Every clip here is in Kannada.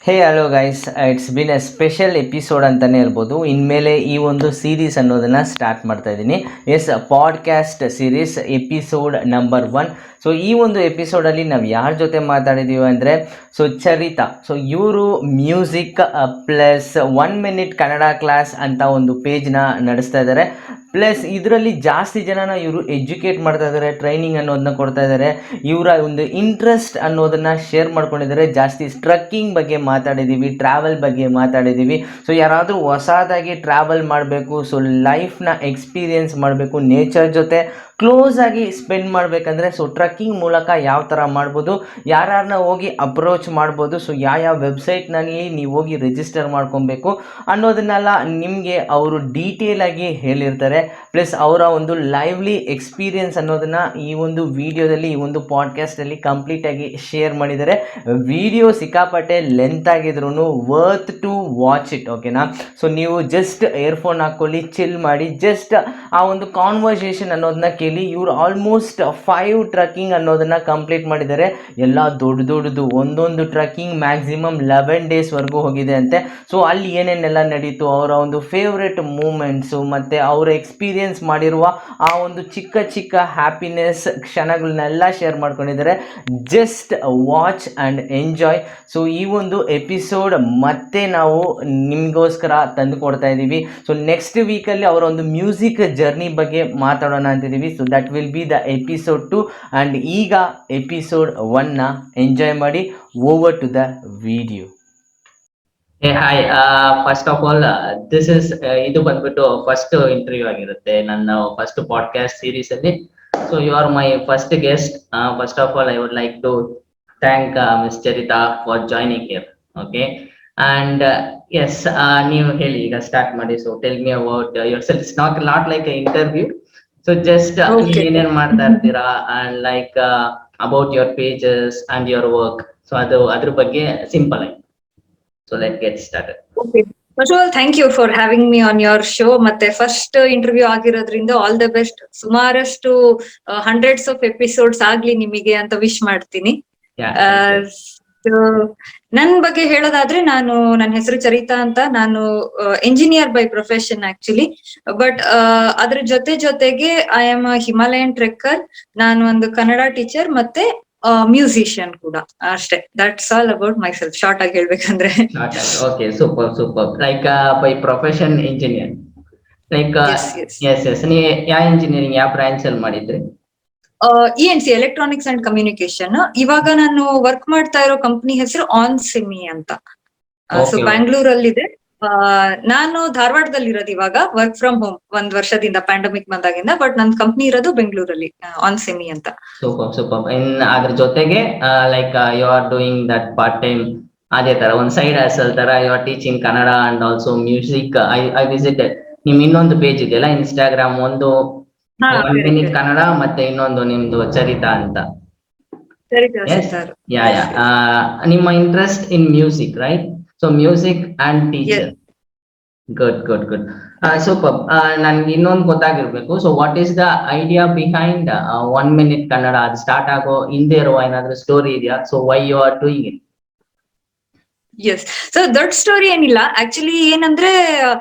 Hey hello guys, it's been a special episode ಅಂತಲೇ ಹೇಳ್ಬೋದು. ಇನ್ಮೇಲೆ ಈ ಒಂದು ಸೀರೀಸ್ ಅನ್ನೋದನ್ನು ಸ್ಟಾರ್ಟ್ ಮಾಡ್ತಾ ಇದ್ದೀನಿ. Yes, podcast series episode number 1. So ಈ ಒಂದು ಎಪಿಸೋಡಲ್ಲಿ ನಾವು ಯಾರ ಜೊತೆ ಮಾತಾಡಿದ್ದೀವಿ ಅಂದರೆ ಚರಿತಾ. ಸೊ ಇವರು music plus 1 minute Kannada class ಅಂತ ಒಂದು ಪೇಜ್ನ ನಡೆಸ್ತಾ ಇದ್ದಾರೆ. ಪ್ಲಸ್ ಇದರಲ್ಲಿ ಜಾಸ್ತಿ ಜನನ ಇವರು ಎಜುಕೇಟ್ ಮಾಡ್ತಾ ಇದ್ದಾರೆ, ಟ್ರೈನಿಂಗ್ ಅನ್ನೋದನ್ನ ಕೊಡ್ತಾ ಇದ್ದಾರೆ. ಇವರ ಒಂದು ಇಂಟ್ರೆಸ್ಟ್ ಅನ್ನೋದನ್ನ ಶೇರ್ ಮಾಡ್ಕೊಂಡಿದ್ದಾರೆ. ಜಾಸ್ತಿ ಟ್ರಕ್ಕಿಂಗ್ ಬಗ್ಗೆ ಮಾತಾಡಿದ್ದೀವಿ, ಟ್ರಾವೆಲ್ ಬಗ್ಗೆ ಮಾತಾಡಿದ್ದೀವಿ. ಸೊ ಯಾರಾದರೂ ಹೊಸದಾಗಿ ಟ್ರಾವೆಲ್ ಮಾಡಬೇಕು, ಸೊ ಲೈಫ್ನ ಎಕ್ಸ್ಪೀರಿಯೆನ್ಸ್ ಮಾಡಬೇಕು, ನೇಚರ್ ಜೊತೆ ಕ್ಲೋಸ್ ಆಗಿ ಸ್ಪೆಂಡ್ ಮಾಡಬೇಕಂದ್ರೆ ಟ್ರಕ್ಕಿಂಗ್ ಮೂಲಕ ಯಾವ ಥರ ಮಾಡ್ಬೋದು, ಯಾರನ್ನ ಹೋಗಿ ಅಪ್ರೋಚ್ ಮಾಡ್ಬೋದು, ಸೊ ಯಾವ ವೆಬ್ಸೈಟ್ನಲ್ಲಿ ನೀವು ಹೋಗಿ ರಿಜಿಸ್ಟರ್ ಮಾಡ್ಕೊಬೇಕು ಅನ್ನೋದನ್ನೆಲ್ಲ ನಿಮಗೆ ಅವರು ಡೀಟೇಲ್ ಆಗಿ ಹೇಳಿರ್ತಾರೆ. ಪ್ಲಸ್ ಅವರ ಒಂದು ಲೈವ್ಲಿ ಎಕ್ಸ್ಪೀರಿಯನ್ಸ್ ಅನ್ನೋದನ್ನ ಈ ಒಂದು ವಿಡಿಯೋದಲ್ಲಿ, ಈ ಒಂದು ಪಾಡ್ಕಾಸ್ಟಲ್ಲಿ ಕಂಪ್ಲೀಟಾಗಿ ಶೇರ್ ಮಾಡಿದ್ದಾರೆ. ವಿಡಿಯೋ ಸಿಕ್ಕಾಪಟ್ಟೆ ಲೆಂತ್ ಆಗಿದ್ರು ವರ್ತ್ ಟು ವಾಚ್ ಇಟ್, ಓಕೆನಾ? ಸೊ ನೀವು ಜಸ್ಟ್ ಇಯರ್ಫೋನ್ ಹಾಕ್ಕೊಳ್ಳಿ, ಚಿಲ್ ಮಾಡಿ, ಜಸ್ಟ್ ಆ ಒಂದು ಕಾನ್ವರ್ಸೇಷನ್ ಅನ್ನೋದನ್ನ ಕೇಳಿ. ಇವರು ಆಲ್ಮೋಸ್ಟ್ 5 ಟ್ರಕ್ಕಿಂಗ್ ಅನ್ನೋದನ್ನ ಕಂಪ್ಲೀಟ್ ಮಾಡಿದ್ದಾರೆ. ಎಲ್ಲ ದೊಡ್ಡದು, ಒಂದೊಂದು ಟ್ರಕ್ಕಿಂಗ್ ಮ್ಯಾಕ್ಸಿಮಮ್ 11 ಡೇಸ್ವರೆಗೂ ಹೋಗಿದೆ ಅಂತೆ. ಸೊ ಅಲ್ಲಿ ಏನೇನೆಲ್ಲ ನಡೀತು, ಅವರ ಒಂದು ಫೇವ್ರೆಟ್ ಮೂಮೆಂಟ್ಸು, ಮತ್ತು ಅವರ ಎಕ್ಸ್ಪೀರಿಯನ್ಸ್ ಮಾಡಿರುವ ಆ ಒಂದು ಚಿಕ್ಕ ಚಿಕ್ಕ ಹ್ಯಾಪಿನೆಸ್ ಕ್ಷಣಗಳನ್ನೆಲ್ಲ ಶೇರ್ ಮಾಡ್ಕೊಂಡಿದ್ದಾರೆ. Just watch and enjoy. So ಈ ಒಂದು ಎಪಿಸೋಡ್ ಮತ್ತೆ ನಾವು ನಿಮಗೋಸ್ಕರ ತಂದು ಕೊಡ್ತಾ ಇದ್ದೀವಿ. ಸೊ ನೆಕ್ಸ್ಟ್ ವೀಕಲ್ಲಿ ಅವರ ಒಂದು ಮ್ಯೂಸಿಕ್ ಜರ್ನಿ ಬಗ್ಗೆ ಮಾತಾಡೋಣ ಅಂತಿದ್ದೀವಿ. So that will be the episode 2. And ಈಗ ಎಪಿಸೋಡ್ 1ನ ಎಂಜಾಯ್ ಮಾಡಿ. Over to the video. Hey hi, first of all this is ಇದು ಬಂದ್ಬಿಟ್ಟು ಫಸ್ಟ್ ಇಂಟರ್ವ್ಯೂ ಆಗಿರುತ್ತೆ ನನ್ನ ಫಸ್ಟ್ ಪಾಡ್ಕಾಸ್ಟ್ ಸೀರೀಸ್ ಅಲ್ಲಿ. So you are my first guest. First of all I would like to thank miss Charita for joining here. Okay, and yes, ನೀವು ಹೇಳಿ, ಈಗ ಸ್ಟಾರ್ಟ್ ಮಾಡಿ. So tell me about your self. It's not like A interview. So just ಏನೇನ್ ಮಾಡ್ತಾ ಇರ್ತೀರಾ and like about your pages and your work. So ಅದ್ರ ಬಗ್ಗೆ ಸಿಂಪಲ್ ಆಗಿ. So let's get started. Okay. First of all, thank you for having me on your show. ಮತ್ತೆ ಫಸ್ಟ್ ಇಂಟರ್ವ್ಯೂ ಆಗಿರೋದ್ರಿಂದ ಆಲ್ ದ ಬೆಸ್ಟ್. ಸುಮಾರಷ್ಟು hundreds of episodes ಆಗ್ಲಿ ನಿಮಗೆ ಅಂತ ವಿಶ್ ಮಾಡ್ತೀನಿ. ನನ್ ಬಗ್ಗೆ ಹೇಳೋದಾದ್ರೆ, ನನ್ನ ಹೆಸರು ಚರಿತಾ ಅಂತ. ನಾನು engineer by profession actually. But ಅದ್ರ ಜೊತೆಗೆ I am a Himalayan trekker. ನಾನು ಒಂದು ಕನ್ನಡ ಟೀಚರ್ ಮತ್ತೆ ಮ್ಯೂಸಿಷಿಯನ್ ಕೂಡ. ಅಷ್ಟೇ, that's all about myself, short ಆಗಿ ಹೇಳ್ಬೇಕಂದ್ರೆ. Okay, super. Like by profession engineer. Like yes, ನೀವು ಯಾವ ಇಂಜಿನಿಯರಿಂಗ್ ಯಾವ ಬ್ರಾಂಚ್ ಅಲ್ಲಿ ಮಾಡಿದ್ರಿ? ENC, electronics and communication. ಇವಾಗ ನಾನು ವರ್ಕ್ ಮಾಡ್ತಾ ಇರೋ ಕಂಪನಿ ಹೆಸರು ಆನ್ಸೆಮಿ ಅಂತ. ಸೊ ಬ್ಯಾಂಗ್ಳೂರಲ್ಲಿದೆ. ನಾನು ಧಾರವಾಡದಲ್ಲಿ ಇರೋದು ಇವಾಗ, ವರ್ಕ್ ಫ್ರಮ್ ಹೋಮ್ 1 ವರ್ಷದಿಂದ, ಪ್ಯಾಂಡಮಿಕ್ ಬಂದಾಗಿಂದ. ಬಟ್ ನನ್ ಕಂಪ್ನಿ ಇರೋದು ಬೆಂಗಳೂರಲ್ಲಿ, ಆನ್ಸೆಮಿ ಅಂತ. ಸೂಪರ್. ಅದ್ರ ಜೊತೆಗೆ like you are doing that part time, ಅದೇ ತರ ಒಂದು ಸೈಡ್ ಹ್ಯಾಸಲ್ ತರ you are teaching Kannada and also music. I visited ನಿಮ್ ಇನ್ನೊಂದು ಪೇಜ್ ಇದೆಯಲ್ಲ ಇನ್ಸ್ಟಾಗ್ರಾಮ್, ಒಂದು 1 ಮಿನಿಟ್ ಕನ್ನಡ, ಮತ್ತೆ ಇನ್ನೊಂದು ನಿಮ್ದು ಚರಿತಾ ಅಂತ. ನಿಮ್ಮ interest in music, right? So music and teacher. Good. Super. ನನ್ಗೆ ಇನ್ನೊಂದು ಗೊತ್ತಾಗಿರ್ಬೇಕು. So what is the idea behind 1 minute Kannada? ಅದು ಸ್ಟಾರ್ಟ್ ಆಗೋ ಹಿಂದೆ ಇರುವ ಏನಾದ್ರು ಸ್ಟೋರಿ ಇದೆಯಾ? So why you are doing it? Yes, so ದೊಡ್ಡ ಸ್ಟೋರಿ ಏನಿಲ್ಲ ಆಕ್ಚುಲಿ. ಏನಂದ್ರೆ,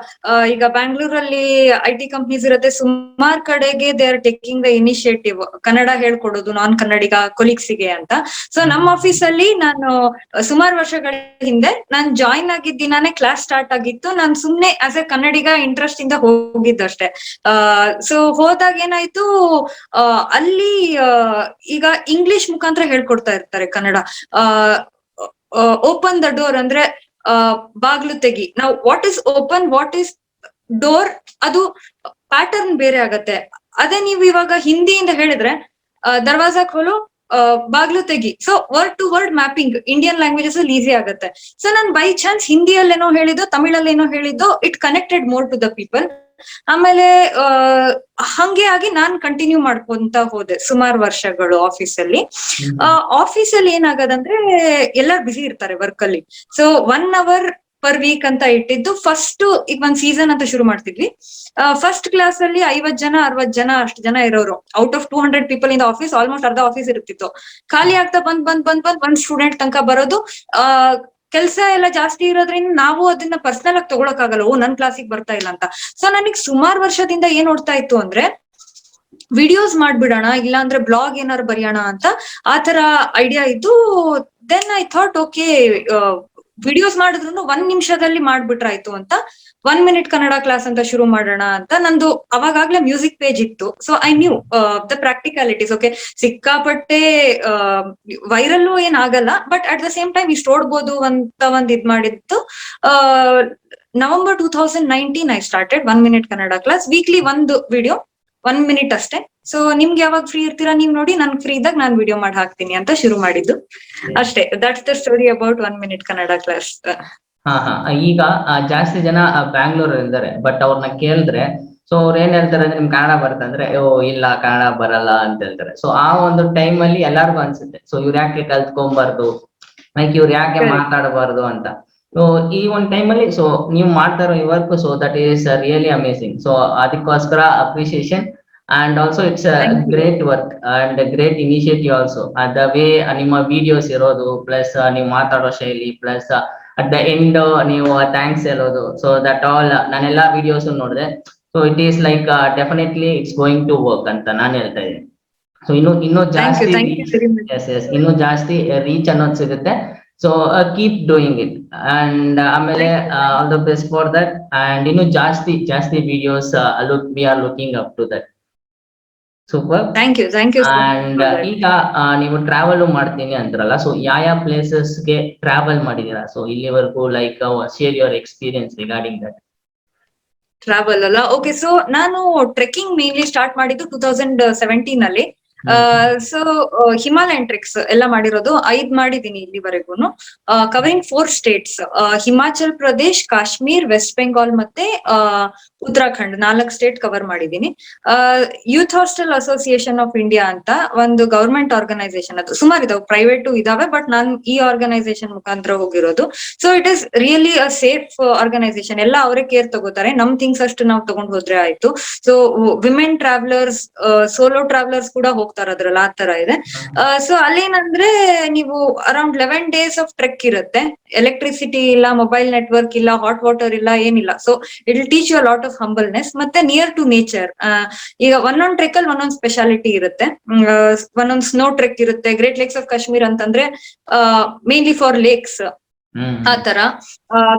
ಈಗ ಬ್ಯಾಂಗ್ಳೂರಲ್ಲಿ IT ಕಂಪ್ನೀಸ್ ಇರುತ್ತೆ, ಸುಮಾರು ಕಡೆಗೆ they are taking the initiative Kannada ಹೇಳ್ಕೊಡೋದು ನಾನ್ ಕನ್ನಡಿಗ ಕೊಲೀಗ್ಸಿಗೆ ಅಂತ. ಸೊ ನಮ್ಮ ಆಫೀಸ್ ಅಲ್ಲಿ ನಾನು ಸುಮಾರು ವರ್ಷಗಳ ಹಿಂದೆ ನಾನು ಜಾಯಿನ್ ಆಗಿದ್ದ ದಿನಾನೇ ಕ್ಲಾಸ್ ಸ್ಟಾರ್ಟ್ ಆಗಿತ್ತು. ನಾನು ಸುಮ್ನೆ ಆಸ್ ಎ ಕನ್ನಡಿಗ ಇಂಟ್ರೆಸ್ಟ್ ಇಂದ ಹೋಗಿದ್ದಷ್ಟೇ. ಸೊ ಹೋದಾಗ ಏನಾಯ್ತು, ಅಲ್ಲಿ ಈಗ ಇಂಗ್ಲಿಷ್ ಮುಖಾಂತರ ಹೇಳ್ಕೊಡ್ತಾ ಇರ್ತಾರೆ ಕನ್ನಡ. ಓಪನ್ ದ ಡೋರ್ ಅಂದ್ರೆ ಬಾಗ್ಲು ತೆಗಿ. ನಾವು what is open, what is door, ಅದು ಪ್ಯಾಟರ್ನ್ ಬೇರೆ ಆಗತ್ತೆ. ಅದೇ ನೀವು ಇವಾಗ ಹಿಂದಿಯಿಂದ ಹೇಳಿದ್ರೆ ದರ್ವಾಜಾ ಖೋಲು, ಬಾಗ್ಲು ತೆಗಿ. So word to word mapping Indian languages ಅಲ್ಲಿ ಈಸಿ ಆಗತ್ತೆ. ಸೊ ನಾನು ಬೈ ಚಾನ್ಸ್ ಹಿಂದಿಯಲ್ಲೇನೋ ಹೇಳಿದ್ದು, ತಮಿಳಲ್ಲೇನೋ ಹೇಳಿದ್ದು, it connected more to the people. ಆಮೇಲೆ ಹಂಗೆ ಆಗಿ ನಾನ್ ಕಂಟಿನ್ಯೂ ಮಾಡ್ಕೊಂತ ಹೋದೆ ಸುಮಾರು ವರ್ಷಗಳು ಆಫೀಸಲ್ಲಿ. ಆಫೀಸಲ್ಲಿ ಏನಾಗದಂದ್ರೆ ಎಲ್ಲಾರು ಬಿಸಿ ಇರ್ತಾರೆ ವರ್ಕ್ ಅಲ್ಲಿ. ಸೊ 1 hour per week ಅಂತ ಇಟ್ಟಿದ್ದು. ಫಸ್ಟ್ ಈಗ 1 ಸೀಸನ್ ಅಂತ ಶುರು ಮಾಡ್ತಿದ್ವಿ. ಫಸ್ಟ್ ಕ್ಲಾಸ್ ಅಲ್ಲಿ 50 ಜನ 60 ಜನ ಅಷ್ಟು ಜನ ಇರೋರು. Out of 200 people in the office, almost ಅರ್ಧ ಆಫೀಸ್ ಇರ್ತಿತ್ತು. ಖಾಲಿ ಆಗ್ತಾ ಬಂದ್ 1 ಸ್ಟೂಡೆಂಟ್ ತನಕ ಬರೋದು. ಕೆಲಸ ಎಲ್ಲ ಜಾಸ್ತಿ ಇರೋದ್ರಿಂದ ನಾವು ಅದನ್ನ ಪರ್ಸನಲ್ ಆಗಿ ತಗೊಳಕ್ ಆಗಲ್ಲ, ಓ ನನ್ ಕ್ಲಾಸಿಗೆ ಬರ್ತಾ ಇಲ್ಲ ಅಂತ. ಸೊ ನನಗ್ ಸುಮಾರು ವರ್ಷದಿಂದ ಏನ್ ನೋಡ್ತಾ ಇತ್ತು ಅಂದ್ರೆ ವಿಡಿಯೋಸ್ ಮಾಡ್ಬಿಡೋಣ, ಇಲ್ಲ ಅಂದ್ರೆ ಬ್ಲಾಗ್ ಏನಾರು ಬರೆಯೋಣ ಅಂತ ಆತರ ಐಡಿಯಾ ಇದ್ದು. Then I thought okay, videos ಮಾಡಿದ್ರು 1 ನಿಮಿಷದಲ್ಲಿ ಮಾಡ್ಬಿಟ್ರಾಯ್ತು ಅಂತ 1 ಮಿನಿಟ್ ಕನ್ನಡ ಕ್ಲಾಸ್ ಅಂತ ಶುರು ಮಾಡೋಣ ಅಂತ. ನಂದು ಅವಾಗಾಗ್ಲೇ ಮ್ಯೂಸಿಕ್ ಪೇಜ್ ಇತ್ತು. So I knew the practicalities. Okay, ಸಿಕ್ಕಾಪಟ್ಟೆ ವೈರಲ್ಲು ಏನ್ ಆಗಲ್ಲ, but at the same time ಇಷ್ಟು ಓಡ್ಬೋದು ಅಂತ ಒಂದ್ ಇದ್ ಮಾಡಿದ್ದು. November 2019 I started 1 minute Kannada class. Weekly ಒಂದು ವಿಡಿಯೋ 1 ಮಿನಿಟ್ ಅಷ್ಟೇ. ಸೊ ನಿಮ್ಗೆ ಯಾವಾಗ ಫ್ರೀ ಇರ್ತೀರಾ ನೀವ್ ನೋಡಿ, ನನ್ ಫ್ರೀ ಇದ್ದಾಗ ನಾನ್ ವಿಡಿಯೋ ಮಾಡಿ ಹಾಕ್ತೀನಿ ಅಂತ ಶುರು ಮಾಡಿದ್ದು ಅಷ್ಟೇ. That's the story about 1 minute Kannada class. ಈಗ ಜಾಸ್ತಿ ಜನ ಬ್ಯಾಂಗ್ಳೂರ್ ಇದ್ದಾರೆ, ಬಟ್ ಅವ್ರನ್ನ ಕೇಳಿದ್ರೆ ಸೊ ಅವ್ರು ಏನ್ ಹೇಳ್ತಾರೆ ಅಂದ್ರೆ ನಿಮ್ ಕನ್ನಡ ಬರುತ್ತೆ ಅಂದ್ರೆ, ಓ ಇಲ್ಲ ಕನ್ನಡ ಬರಲ್ಲ ಅಂತ ಹೇಳ್ತಾರೆ. ಸೊ ಆ ಒಂದು ಟೈಮ್ ಅಲ್ಲಿ ಎಲ್ಲಾರ್ಗು ಅನ್ಸುತ್ತೆ, ಸೊ ಇವ್ರು ಯಾಕೆ ಕಲ್ತ್ಕೊಂಬಾರ್ದು, ಲೈಕ್ ಇವ್ರು ಯಾಕೆ ಮಾತಾಡಬಾರ್ದು ಅಂತ. ಸೊ ಈ ಒಂದ್ ಟೈಮ್ ಅಲ್ಲಿ ಸೊ ನೀವು ಮಾಡ್ತಾ ಇರೋ work, so that is really amazing. So ಅದಕ್ಕೋಸ್ಕರ appreciation. And also it's great work and great initiative also. The way ನಿಮ್ಮ ವಿಡಿಯೋಸ್ ಇರೋದು, ಪ್ಲಸ್ ನೀವು ಮಾತಾಡೋ ಶೈಲಿ, ಪ್ಲಸ್ ಅಟ್ ದ ಎಂಡ್ ನೀವು ಥ್ಯಾಂಕ್ಸ್ ಹೇಳೋದು. ಸೊ ದಟ್ ಆಲ್ ನಾನೆಲ್ಲಾ ವಿಡಿಯೋಸ್ ನೋಡಿದೆ. So it is like definitely it's going to work ಅಂತ ನಾನು ಹೇಳ್ತಾ ಇದ್ದೀನಿ. ಸೊ ಇನ್ನೂ ಜಾಸ್ತಿ ಇನ್ನೂ ಜಾಸ್ತಿ ರೀಚ್ ಅನ್ನೋದು ಸಿಗುತ್ತೆ. So keep doing it. And ಆಮೇಲೆ all the best for that. And ಇನ್ನೂ ಜಾಸ್ತಿ videos we are looking up to that. Super, thank you. And ಈಗ ನೀವು ಟ್ರಾವೆಲ್ ಮಾಡ್ತೀನಿ ಅಂದ್ರಲ್ಲ, ಸೊ ಯಾವ ಪ್ಲೇಸಸ್ ಗೆ ಟ್ರಾವೆಲ್ ಮಾಡಿದೀರಾ ಸೊ ಇಲ್ಲಿವರೆಗೂ? Like share your experience regarding that. Travel ಅಲ್ಲ, ಓಕೆ. ಸೊ ನಾನು ಟ್ರೆಕ್ಕಿಂಗ್ ಮೇನ್ಲಿ ಸ್ಟಾರ್ಟ್ ಮಾಡಿದ್ದು 2017 ಅಲ್ಲಿ. ಸೊ ಹಿಮಾಲಯನ್ ಟ್ರೆಕ್ಸ್ ಎಲ್ಲ ಮಾಡಿರೋದು 5 ಮಾಡಿದೀನಿ ಇಲ್ಲಿವರೆಗೂ, ಕವರಿಂಗ್ 4 ಸ್ಟೇಟ್ಸ್: ಹಿಮಾಚಲ್ ಪ್ರದೇಶ್, ಕಾಶ್ಮೀರ್, ವೆಸ್ಟ್ ಬೆಂಗಾಲ್ ಮತ್ತೆ ಉತ್ತರಾಖಂಡ್. 4 ಸ್ಟೇಟ್ ಕವರ್ ಮಾಡಿದೀನಿ. Youth hostel association of India ಅಂತ ಒಂದು ಗವರ್ಮೆಂಟ್ ಆರ್ಗನೈಸೇಷನ್, ಅದು ಸುಮಾರು ಇದಾವೆ, ಪ್ರೈವೇಟ್ ಇದಾವೆ, ಬಟ್ ನಾನು ಈ ಆರ್ಗನೈಸೇಷನ್ ಮುಖಾಂತರ ಹೋಗಿರೋದು. So it is really a safe organisation. ಎಲ್ಲ ಅವರೇ ಕೇರ್ ತಗೋತಾರೆ, ನಮ್ ಥಿಂಗ್ಸ್ ಅಷ್ಟು ನಾವು ತಗೊಂಡ್ ಹೋದ್ರೆ ಆಯ್ತು. So women travellers, solo travellers ಕೂಡ ಹೋಗ್ತಾರೆ ಅದ್ರಲ್ಲಿ, ಆ ತರ ಇದೆ. ಸೊ ಅಲ್ಲೇನಂದ್ರೆ ನೀವು ಅರೌಂಡ್ 11 days ಆಫ್ ಟ್ರೆಕ್ ಇರುತ್ತೆ. ಎಲೆಕ್ಟ್ರಿಸಿಟಿ ಇಲ್ಲ, ಮೊಬೈಲ್ ನೆಟ್ವರ್ಕ್ ಇಲ್ಲ, ಹಾಟ್ ವಾಟರ್ ಇಲ್ಲ, ಏನಿಲ್ಲ. So it will teach you lot of humbleness. ಮತ್ತೆ ನಿಯರ್ ಟು ನೇಚರ್. ಈಗ ಒಂದೊಂದ್ ಟ್ರೆಕ್ ಅಲ್ಲಿ ಒಂದೊಂದ್ ಸ್ಪೆಷಾಲಿಟಿ ಇರುತ್ತೆ. ಒಂದೊಂದ್ ಸ್ನೋ ಟ್ರೆಕ್ ಇರುತ್ತೆ. ಗ್ರೇಟ್ ಲೇಕ್ಸ್ ಆಫ್ ಕಾಶ್ಮೀರ್ ಅಂತಂದ್ರೆ ಮೇನ್ಲಿ ಫಾರ್ ಲೇಕ್ಸ್, ಆ ತರ.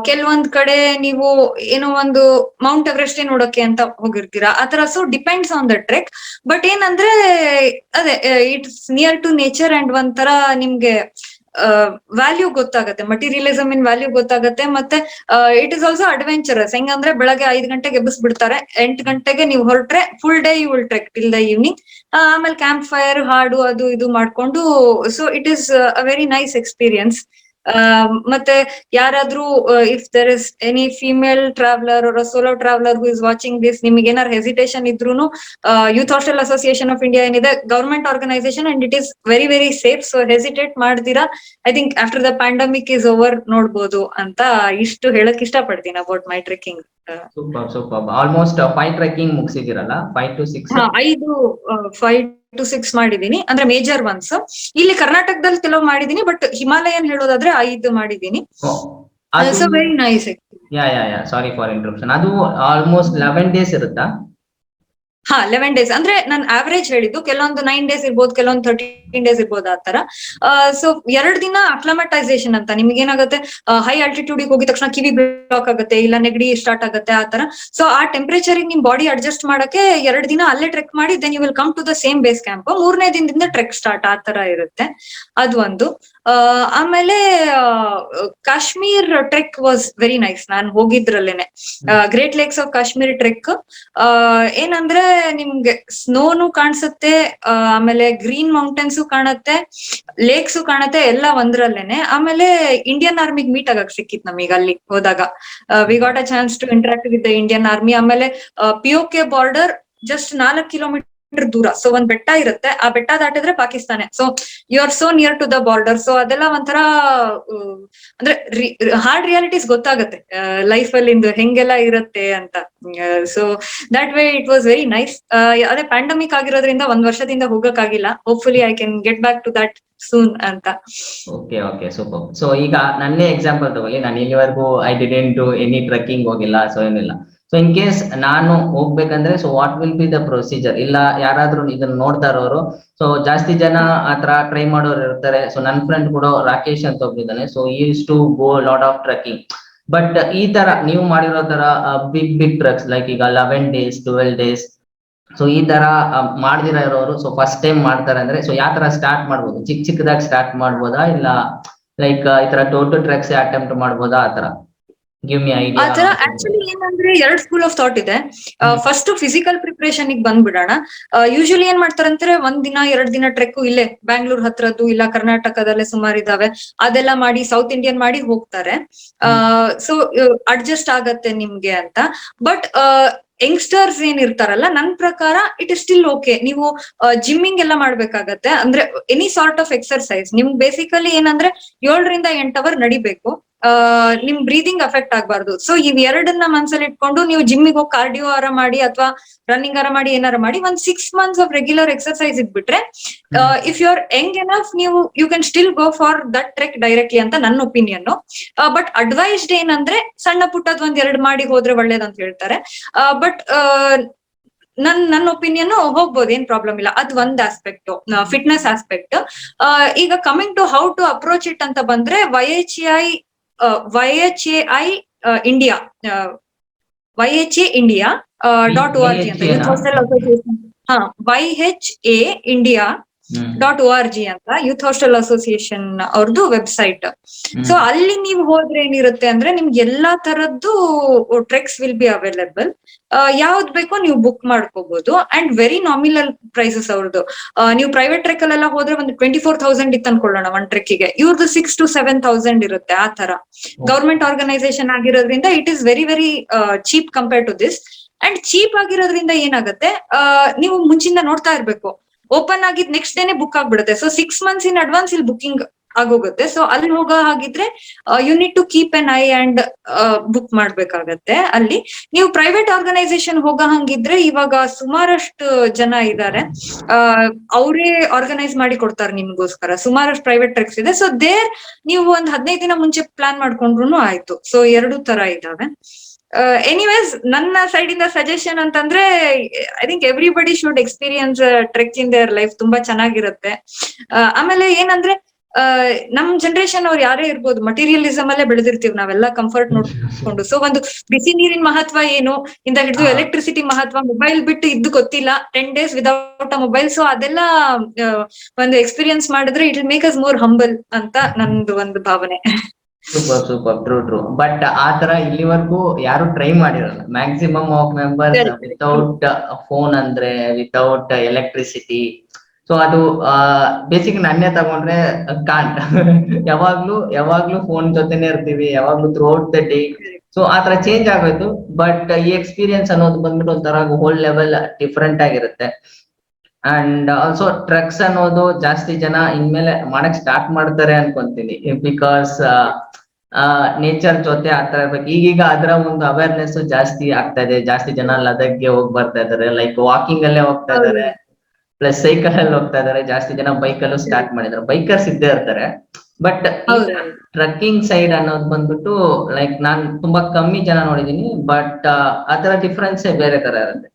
ಕೆಲವೊಂದ್ ಕಡೆ ನೀವು ಏನೋ ಒಂದು ಮೌಂಟ್ ಎವರೆಸ್ಟ್ ನೋಡಕ್ಕೆ ಅಂತ ಹೋಗಿರ್ತೀರಾ, ಆ ತರ. So depends on the trek. But ಏನಂದ್ರೆ ಅದೇ, it's near to nature and ಒಂಥರ ನಿಮ್ಗೆ ವ್ಯಾಲ್ಯೂ ಗೊತ್ತಾಗತ್ತೆ, ಮಟೀರಿಯಲಿಸಮ್ ಇನ್ ವ್ಯಾಲ್ಯೂ ಗೊತ್ತಾಗತ್ತೆ. ಮತ್ತೆ ಇಟ್ ಇಸ್ ಆಲ್ಸೋ ಅಡ್ವೆಂಚರಸ್. ಹೆಂಗಂದ್ರೆ ಬೆಳಗ್ಗೆ 5 ಗಂಟೆಗೆ ಎಬ್ಬಿಸ್ಬಿಡ್ತಾರೆ, 8 ಗಂಟೆಗೆ ನೀವು ಹೊರಟ್ರೆ full day you will trek till the evening. ಆಮೇಲೆ ಕ್ಯಾಂಪ್ ಫೈರ್, ಹಾಡು ಅದು ಇದು ಮಾಡ್ಕೊಂಡು. So it is a very nice experience. ಮತ್ತೆ ಯಾರಾದ್ರೂ if there is any female traveller or a solo traveler who is watching this, ನಿಮಗೆ ಏನಾರು ಹೆಸಿಟೇಷನ್ ಇದ್ರೂನು youth hostel association of India ಏನಿದೆ, government organisation, and it is very very safe. So hesitate ಮಾಡ್ತೀರಾ. I think after the pandemic is over ನೋಡ್ಬೋದು ಅಂತ ಇಷ್ಟು ಹೇಳಕ್ ಇಷ್ಟ ಪಡ್ತೀನಿ about my trekking. Super. Almost 5 trekking ಮುಗಿಸಿದಿರಲ್ಲ? 5 to 6? 5 to 6 ಮಾಡಿದೀನಿ, ಅಂದ್ರೆ ಮೇಜರ್ ಒನ್ಸ್. ಇಲ್ಲಿ ಕರ್ನಾಟಕದಲ್ಲಿ ಕೆಲವು ಮಾಡಿದೀನಿ, ಬಟ್ ಹಿಮಾಲಯನ್ ಹೇಳೋದಾದ್ರೆ 5 ಮಾಡಿದೀನಿ. So very nice. Sorry for interruption. ಅದು ಆಲ್ಮೋಸ್ಟ್ 11 days ಇರುತ್ತಾ? 11 days ಅಂದ್ರೆ ನಾನು ಆವರೇಜ್ ಹೇಳಿದ್ದು. ಕೆಲವೊಂದು 9 days ಇರ್ಬೋದು, ಕೆಲವೊಂದು 13 days ಇರ್ಬೋದು, ಆ ತರ. ಸೊ 2 ದಿನ ಅಕ್ಲಮಟೈಸೇಷನ್ ಅಂತ. ನಿಮ್ಗೆ ಏನಾಗುತ್ತೆ, ಹೈ ಆಲ್ಟಿಟ್ಯೂಡ್ ಹೋಗಿದ ತಕ್ಷಣ ಕಿವಿ ಬ್ಲಾಕ್ ಆಗುತ್ತೆ, ಇಲ್ಲ ನೆಗಡಿ ಸ್ಟಾರ್ಟ್ ಆಗುತ್ತೆ, ಆ ತರ. ಸೊ ಆ ಟೆಂಪರೇಚರ್ ನಿಮ್ ಬಾಡಿ ಅಡ್ಜಸ್ಟ್ ಮಾಡಕ್ಕೆ 2 ದಿನ ಅಲ್ಲೇ ಟ್ರೆಕ್ ಮಾಡಿ then you will come to the same base camp. 3ನೇ ದಿನದಿಂದ ಟ್ರೆಕ್ ಸ್ಟಾರ್ಟ್, ಆ ತರ ಇರುತ್ತೆ. ಅದು ಒಂದು. ಆಮೇಲೆ Kashmir trek was very nice. ನಾನು ಹೋಗಿದ್ರಲ್ಲೇನೆ great lakes of Kashmir trek. ಏನಂದ್ರೆ ನಿಮ್ಗೆ ಸ್ನೋನು ಕಾಣಿಸುತ್ತೆ, ಆಮೇಲೆ ಗ್ರೀನ್ ಮೌಂಟೇನ್ಸು ಕಾಣುತ್ತೆ, ಲೇಕ್ಸು ಕಾಣುತ್ತೆ, ಎಲ್ಲ ಒಂದ್ರಲ್ಲೇನೆ. ಆಮೇಲೆ ಇಂಡಿಯನ್ ಆರ್ಮಿಗ್ ಮೀಟ್ ಆಗಕ್ ಸಿಕ್ಕಿತ್ ನಮೀಗ ಅಲ್ಲಿ ಹೋದಾಗ. We got a chance to interact with the Indian army. ಆಮೇಲೆ POK ಬಾರ್ಡರ್ ಜಸ್ಟ್ 4 ಕಿಲೋಮೀಟರ್ ದೂರ. ಸೊ ಒಂದ್ ಬೆಟ್ಟ ಇರುತ್ತೆ, ಆ ಬೆಟ್ಟ ದಾಟಿದ್ರೆ Pakistan. So you are so near to the border. So ಅದೆಲ್ಲ ಒಂಥರ ಅಂದ್ರೆ ಹಾರ್ಡ್ ರಿಯಾಲಿಟೀಸ್ ಗೊತ್ತಾಗತ್ತೆ ಲೈಫ್ ಅಲ್ಲಿ ಹೆಂಗೆಲ್ಲ ಇರುತ್ತೆ ಅಂತ. So that way it was very nice. ಅದೇ ಪ್ಯಾಂಡಮಿಕ್ ಆಗಿರೋದ್ರಿಂದ ಒಂದ್ ವರ್ಷದಿಂದ ಹೋಗಕ್ಕಾಗಿಲ್ಲ. Hopefully I can get back to that soon ಅಂತ. Okay super. ಸೊ ಈಗ ನನ್ನೇ ಎಕ್ಸಾಂಪಲ್ ತಗೊಳ್ಳಿ. ನಾನು ಇಲ್ಲಿವರೆಗೂ I didn't do any trekking ಹೋಗಿಲ್ಲ, ಸೊ ಏನಿಲ್ಲ. ಸೊ ಇನ್ ಕೇಸ್ ನಾನು ಹೋಗ್ಬೇಕಂದ್ರೆ so what will be the procedure? ಇಲ್ಲ ಯಾರಾದ್ರೂ ಇದನ್ನ ನೋಡ್ತಾ ಇರೋರು, ಸೊ ಜಾಸ್ತಿ ಜನ ಆತರ ಟ್ರೈ ಮಾಡೋರು ಇರ್ತಾರೆ. ಸೊ ನನ್ನ ಫ್ರೆಂಡ್ ಕೂಡ ರಾಕೇಶ್ ಅಂತ ಒಬ್ಬಿದ್ದಾನೆ. So is to go lot of trekking. But ಈ ತರ ನೀವು ಮಾಡಿರೋ ತರ ಬಿಗ್ ಟ್ರಕ್ಸ್ ಲೈಕ್ ಈಗ 11 days 12 days, ಸೊ ಈ ತರ ಮಾಡ್ದಿರ ಇರೋರು, ಸೊ ಫಸ್ಟ್ ಟೈಮ್ ಮಾಡ್ತಾರೆ ಅಂದ್ರೆ ಸೊ ಯಾವ ತರ ಸ್ಟಾರ್ಟ್ ಮಾಡ್ಬೋದು? ಚಿಕ್ಕದಾಗಿ ಸ್ಟಾರ್ಟ್ ಮಾಡ್ಬೋದಾ, ಇಲ್ಲ ಲೈಕ್ ಈ ತರ ದೊಡ್ಡ ಟ್ರೆಕ್ಸ್ ಅಟೆಂಪ್ಟ್ ಮಾಡ್ಬೋದಾ? ಆತರ ಗಿವ್ ಮಿ ಐಡಿಯಾ. ಆತರ ಆಕ್ಚುಲಿ ಏನಂದ್ರೆ 2 ಸ್ಕೂಲ್ ಆಫ್ ಥಾಟ್ ಇದೆ. ಫಸ್ಟ್ ಫಿಸಿಕಲ್ ಪ್ರಿಪರೇಷನ್ ಬಂದ್ಬಿಡೋಣ. ಯೂಶಲಿ ಏನ್ ಮಾಡ್ತಾರಂದ್ರೆ 1 ದಿನ 2 ದಿನ ಟ್ರೆಕ್ ಇಲ್ಲೇ ಬ್ಯಾಂಗ್ಳೂರ್ ಹತ್ರದ್ದು ಇಲ್ಲ ಕರ್ನಾಟಕದಲ್ಲೇ ಸುಮಾರು ಇದಾವೆ, ಅದೆಲ್ಲ ಮಾಡಿ ಸೌತ್ ಇಂಡಿಯನ್ ಮಾಡಿ ಹೋಗ್ತಾರೆ. ಸೊ ಅಡ್ಜಸ್ಟ್ ಆಗತ್ತೆ ನಿಮ್ಗೆ ಅಂತ. ಬಟ್ ಯಂಗ್ಸ್ಟರ್ಸ್ ಏನ್ ಇರ್ತಾರಲ್ಲ, ನನ್ ಪ್ರಕಾರ ಇಟ್ ಇಸ್ ಸ್ಟಿಲ್ ಓಕೆ. ನೀವು ಜಿಮ್ಮಿಂಗ್ ಎಲ್ಲ ಮಾಡ್ಬೇಕಾಗತ್ತೆ. ಅಂದ್ರೆ ಎನಿ ಸಾರ್ಟ್ ಆಫ್ ಎಕ್ಸರ್ಸೈಸ್. ನಿಮ್ಗೆ ಬೇಸಿಕಲಿ ಏನಂದ್ರೆ 7 ರಿಂದ 8 ಅವರ್ ನಡಿಬೇಕು. ನಿಮ್ ಬ್ರೀದಿಂಗ್ ಅಫೆಕ್ಟ್ ಆಗ್ಬಾರ್ದು. ಸೊ ಇವ್ ಎರಡನ್ನ ಮನ್ಸಲ್ಲಿ ಇಟ್ಕೊಂಡು ನೀವು ಜಿಮ್ಮಿಗೆ ಹೋಗಿ ಕಾರ್ಡಿಯೋ ಆರ ಮಾಡಿ ಅಥವಾ ರನ್ನಿಂಗ್ ಆರ ಮಾಡಿ ಏನಾರ ಮಾಡಿ 6 months ಆಫ್ ರೆಗ್ಯುಲರ್ ಎಕ್ಸರ್ಸೈಸ್ ಇದ್ಬಿಟ್ರೆ, if you are young enough, ನೀವು you can still go for that trek directly ಅಂತ ನನ್ನ ಒಪಿನಿಯನ್. ಬಟ್ ಅಡ್ವೈಸ್ಡ್ ಏನಂದ್ರೆ ಸಣ್ಣ ಪುಟ್ಟದ್ 1-2 ಮಾಡಿ ಹೋದ್ರೆ ಒಳ್ಳೇದಂತ ಹೇಳ್ತಾರೆ. ಬಟ್ ನನ್ನ ಒಪಿನಿಯನ್ ಹೋಗ್ಬೋದು, ಏನ್ ಪ್ರಾಬ್ಲಮ್ ಇಲ್ಲ. ಅದ್ ಒಂದ್ ಆಸ್ಪೆಕ್ಟ್, ಫಿಟ್ನೆಸ್ ಆಸ್ಪೆಕ್ಟ್. ಈಗ coming to how to approach it ಅಂತ ಬಂದ್ರೆ, YHAI India .org ಅಂತ Youth hostel Association. YHA India .org ಅಂತ ಯೂತ್ ಹಾಸ್ಟೆಲ್ ಅಸೋಸಿಯೇಷನ್ ಅವ್ರದ್ದು ವೆಬ್ಸೈಟ್. ಸೊ ಅಲ್ಲಿ ನೀವು ಹೋದ್ರೆ ಏನಿರುತ್ತೆ ಅಂದ್ರೆ, ನಿಮ್ಗೆ ಎಲ್ಲಾ ತರದ್ದು ಟ್ರೆಕ್ಸ್ ವಿಲ್ ಬಿ ಅವೈಲೇಬಲ್. ಯಾವ್ದ್ ಬೇಕೋ ನೀವು ಬುಕ್ ಮಾಡ್ಕೋಬಹುದು. ಅಂಡ್ ವೆರಿ ನಾಮಿನಲ್ ಪ್ರೈಸಸ್ ಅವ್ರದ್ದು. ನೀವು ಪ್ರೈವೇಟ್ ಟ್ರೆಕ್ ಅಲ್ಲೆಲ್ಲ ಹೋದ್ರೆ ಒಂದು 24,000 ಇತ್ತು ಅನ್ಕೊಳ್ಳೋಣ ಒಂದ್ ಟ್ರೆಕ್ಕಿಗೆ. ಇವ್ರದ್ದು 6,000 to 7,000 ಇರುತ್ತೆ ಆ ತರ. ಗವರ್ಮೆಂಟ್ ಆರ್ಗನೈಸೇಷನ್ ಆಗಿರೋದ್ರಿಂದ it is very very cheap compare to this. And cheap ಆಗಿರೋದ್ರಿಂದ ಏನಾಗುತ್ತೆ, ನೀವು ಮುಂಚಿಂದ ನೋಡ್ತಾ ಇರ್ಬೇಕು. ಓಪನ್ ಆಗಿದ್ ನೆಕ್ಸ್ಟ್ ಡೇನೆ ಬುಕ್ ಆಗ್ಬಿಡುತ್ತೆ. ಸೊ 6 months ಇನ್ ಅಡ್ವಾನ್ಸ್ ಇಲ್ಲಿ ಬುಕಿಂಗ್ ಆಗೋಗುತ್ತೆ. ಸೊ ಅಲ್ಲಿ ಹೋಗೋ ಹಾಗಿದ್ರೆ you need to keep an eye and book ಮಾಡ್ಬೇಕಾಗತ್ತೆ. ಅಲ್ಲಿ ನೀವು ಪ್ರೈವೇಟ್ ಆರ್ಗನೈಸೇಷನ್ ಹೋಗೋ ಹಂಗಿದ್ರೆ, ಇವಾಗ ಸುಮಾರಷ್ಟು ಜನ ಇದ್ದಾರೆ, ಅವರೇ ಆರ್ಗನೈಸ್ ಮಾಡಿ ಕೊಡ್ತಾರೆ ನಿಮ್ಗೋಸ್ಕರ. ಸುಮಾರಷ್ಟು ಪ್ರೈವೇಟ್ ಟ್ರೆಕ್ಸ್ ಇದೆ. ಸೊ ದೇರ್ ನೀವು ಒಂದ್ 15 ದಿನ ಮುಂಚೆ ಪ್ಲಾನ್ ಮಾಡ್ಕೊಂಡ್ರು ಆಯ್ತು. ಸೊ 2 ತರ ಇದಾವೆ. ಎನಿವೇಸ್, ನನ್ನ ಸೈಡ್ ಇಂದ ಸಜೆಷನ್ ಅಂತಂದ್ರೆ, I think everybody should experience trek in their life. ತುಂಬಾ ಚೆನ್ನಾಗಿರುತ್ತೆ. ಆಮೇಲೆ ಏನಂದ್ರೆ, ನಮ್ ಜನರೇಷನ್ ಅವ್ರು ಯಾರೇ ಇರ್ಬೋದು, ಮಟೀರಿಯಲಿಸಮ್ ಅಲ್ಲೇ ಬೆಳೆದಿರ್ತೀವಿ ನಾವೆಲ್ಲ, ಕಂಫರ್ಟ್ ನೋಡ್ಕೊಂಡು. ಸೊ ಒಂದು ಬಿಸಿ ನೀರಿನ ಮಹತ್ವ ಏನು ಇಂದ ಹಿಡಿದು ಎಲೆಕ್ಟ್ರಿಸಿಟಿ ಮಹತ್ವ, ಮೊಬೈಲ್ ಬಿಟ್ಟು ಇದ್ದು ಗೊತ್ತಿಲ್ಲ, 10 days without a mobile. So ಅದೆಲ್ಲ ಒಂದು ಎಕ್ಸ್ಪೀರಿಯನ್ಸ್ ಮಾಡಿದ್ರೆ it will make us more humble ಅಂತ ನಂದು ಒಂದು ಭಾವನೆ. Super true. ಬಟ್ ಆತರ ಇಲ್ಲಿವರೆಗೂ ಯಾರು ಟ್ರೈ ಮಾಡಿರಲ್ಲ. Maximum of members without phone, ಅಂದ್ರೆ ವಿತೌಟ್ ಎಲೆಕ್ಟ್ರಿಸಿಟಿ. ಸೊ ಅದು ಬೇಸಿಕ್ ನನ್ನೇ ತಗೊಂಡ್ರೆ ಕಾಂಟ್. ಯಾವಾಗ್ಲೂ ಫೋನ್ ಜೊತೆನೆ ಇರ್ತೀವಿ, ಯಾವಾಗ್ಲೂ ಥ್ರೂಔಟ್ ದ ಡೇ. ಸೊ ಆತರ ಚೇಂಜ್ ಆಗೋಯ್ತು. ಬಟ್ ಈ ಎಕ್ಸ್ಪೀರಿಯನ್ಸ್ ಅನ್ನೋದು ಬಂದ್ಬಿಟ್ಟು ಒಂಥರ ಹೋಲ್ ಲೆವೆಲ್ ಡಿಫ್ರೆಂಟ್ ಆಗಿರುತ್ತೆ. ಅಂಡ್ ಆಲ್ಸೋ ಟ್ರಕ್ಸ್ ಅನ್ನೋದು ಜಾಸ್ತಿ ಜನ ಇನ್ಮೇಲೆ ಮಾಡಕ್ ಸ್ಟಾರ್ಟ್ ಮಾಡ್ತಾರೆ ಅನ್ಕೊಂತೀನಿ. ಬಿಕಾಸ್ ನೇಚರ್ ಜೊತೆ ಆತರ ಇರ್ಬೇಕು. ಈಗೀಗ ಅದರ ಒಂದು ಅವೇರ್ನೆಸ್ ಜಾಸ್ತಿ ಆಗ್ತಾ ಇದೆ. ಜಾಸ್ತಿ ಜನ ಲದಕ್ಗೆ ಹೋಗಿ ಬರ್ತಾ ಇದಾರೆ, ಲೈಕ್ ವಾಕಿಂಗ್ ಅಲ್ಲೇ ಹೋಗ್ತಾ ಇದಾರೆ, ಪ್ಲಸ್ ಸೈಕಲ್ ಅಲ್ಲಿ ಹೋಗ್ತಾ ಇದಾರೆ. ಜಾಸ್ತಿ ಜನ ಬೈಕ್ ಅಲ್ಲೂ ಸ್ಟಾರ್ಟ್ ಮಾಡಿದ್ದಾರೆ. ಬೈಕರ್ಸ್ ಇದ್ದೇ ಇರ್ತಾರೆ. ಬಟ್ ಟ್ರಕ್ಕಿಂಗ್ ಸೈಡ್ ಅನ್ನೋದು ಬಂದ್ಬಿಟ್ಟು ಲೈಕ್ ನಾನ್ ತುಂಬಾ ಕಮ್ಮಿ ಜನ ನೋಡಿದೀನಿ. ಬಟ್ ಅದರ ಡಿಫ್ರೆನ್ಸ್ ಬೇರೆ ತರ ಇರುತ್ತೆ.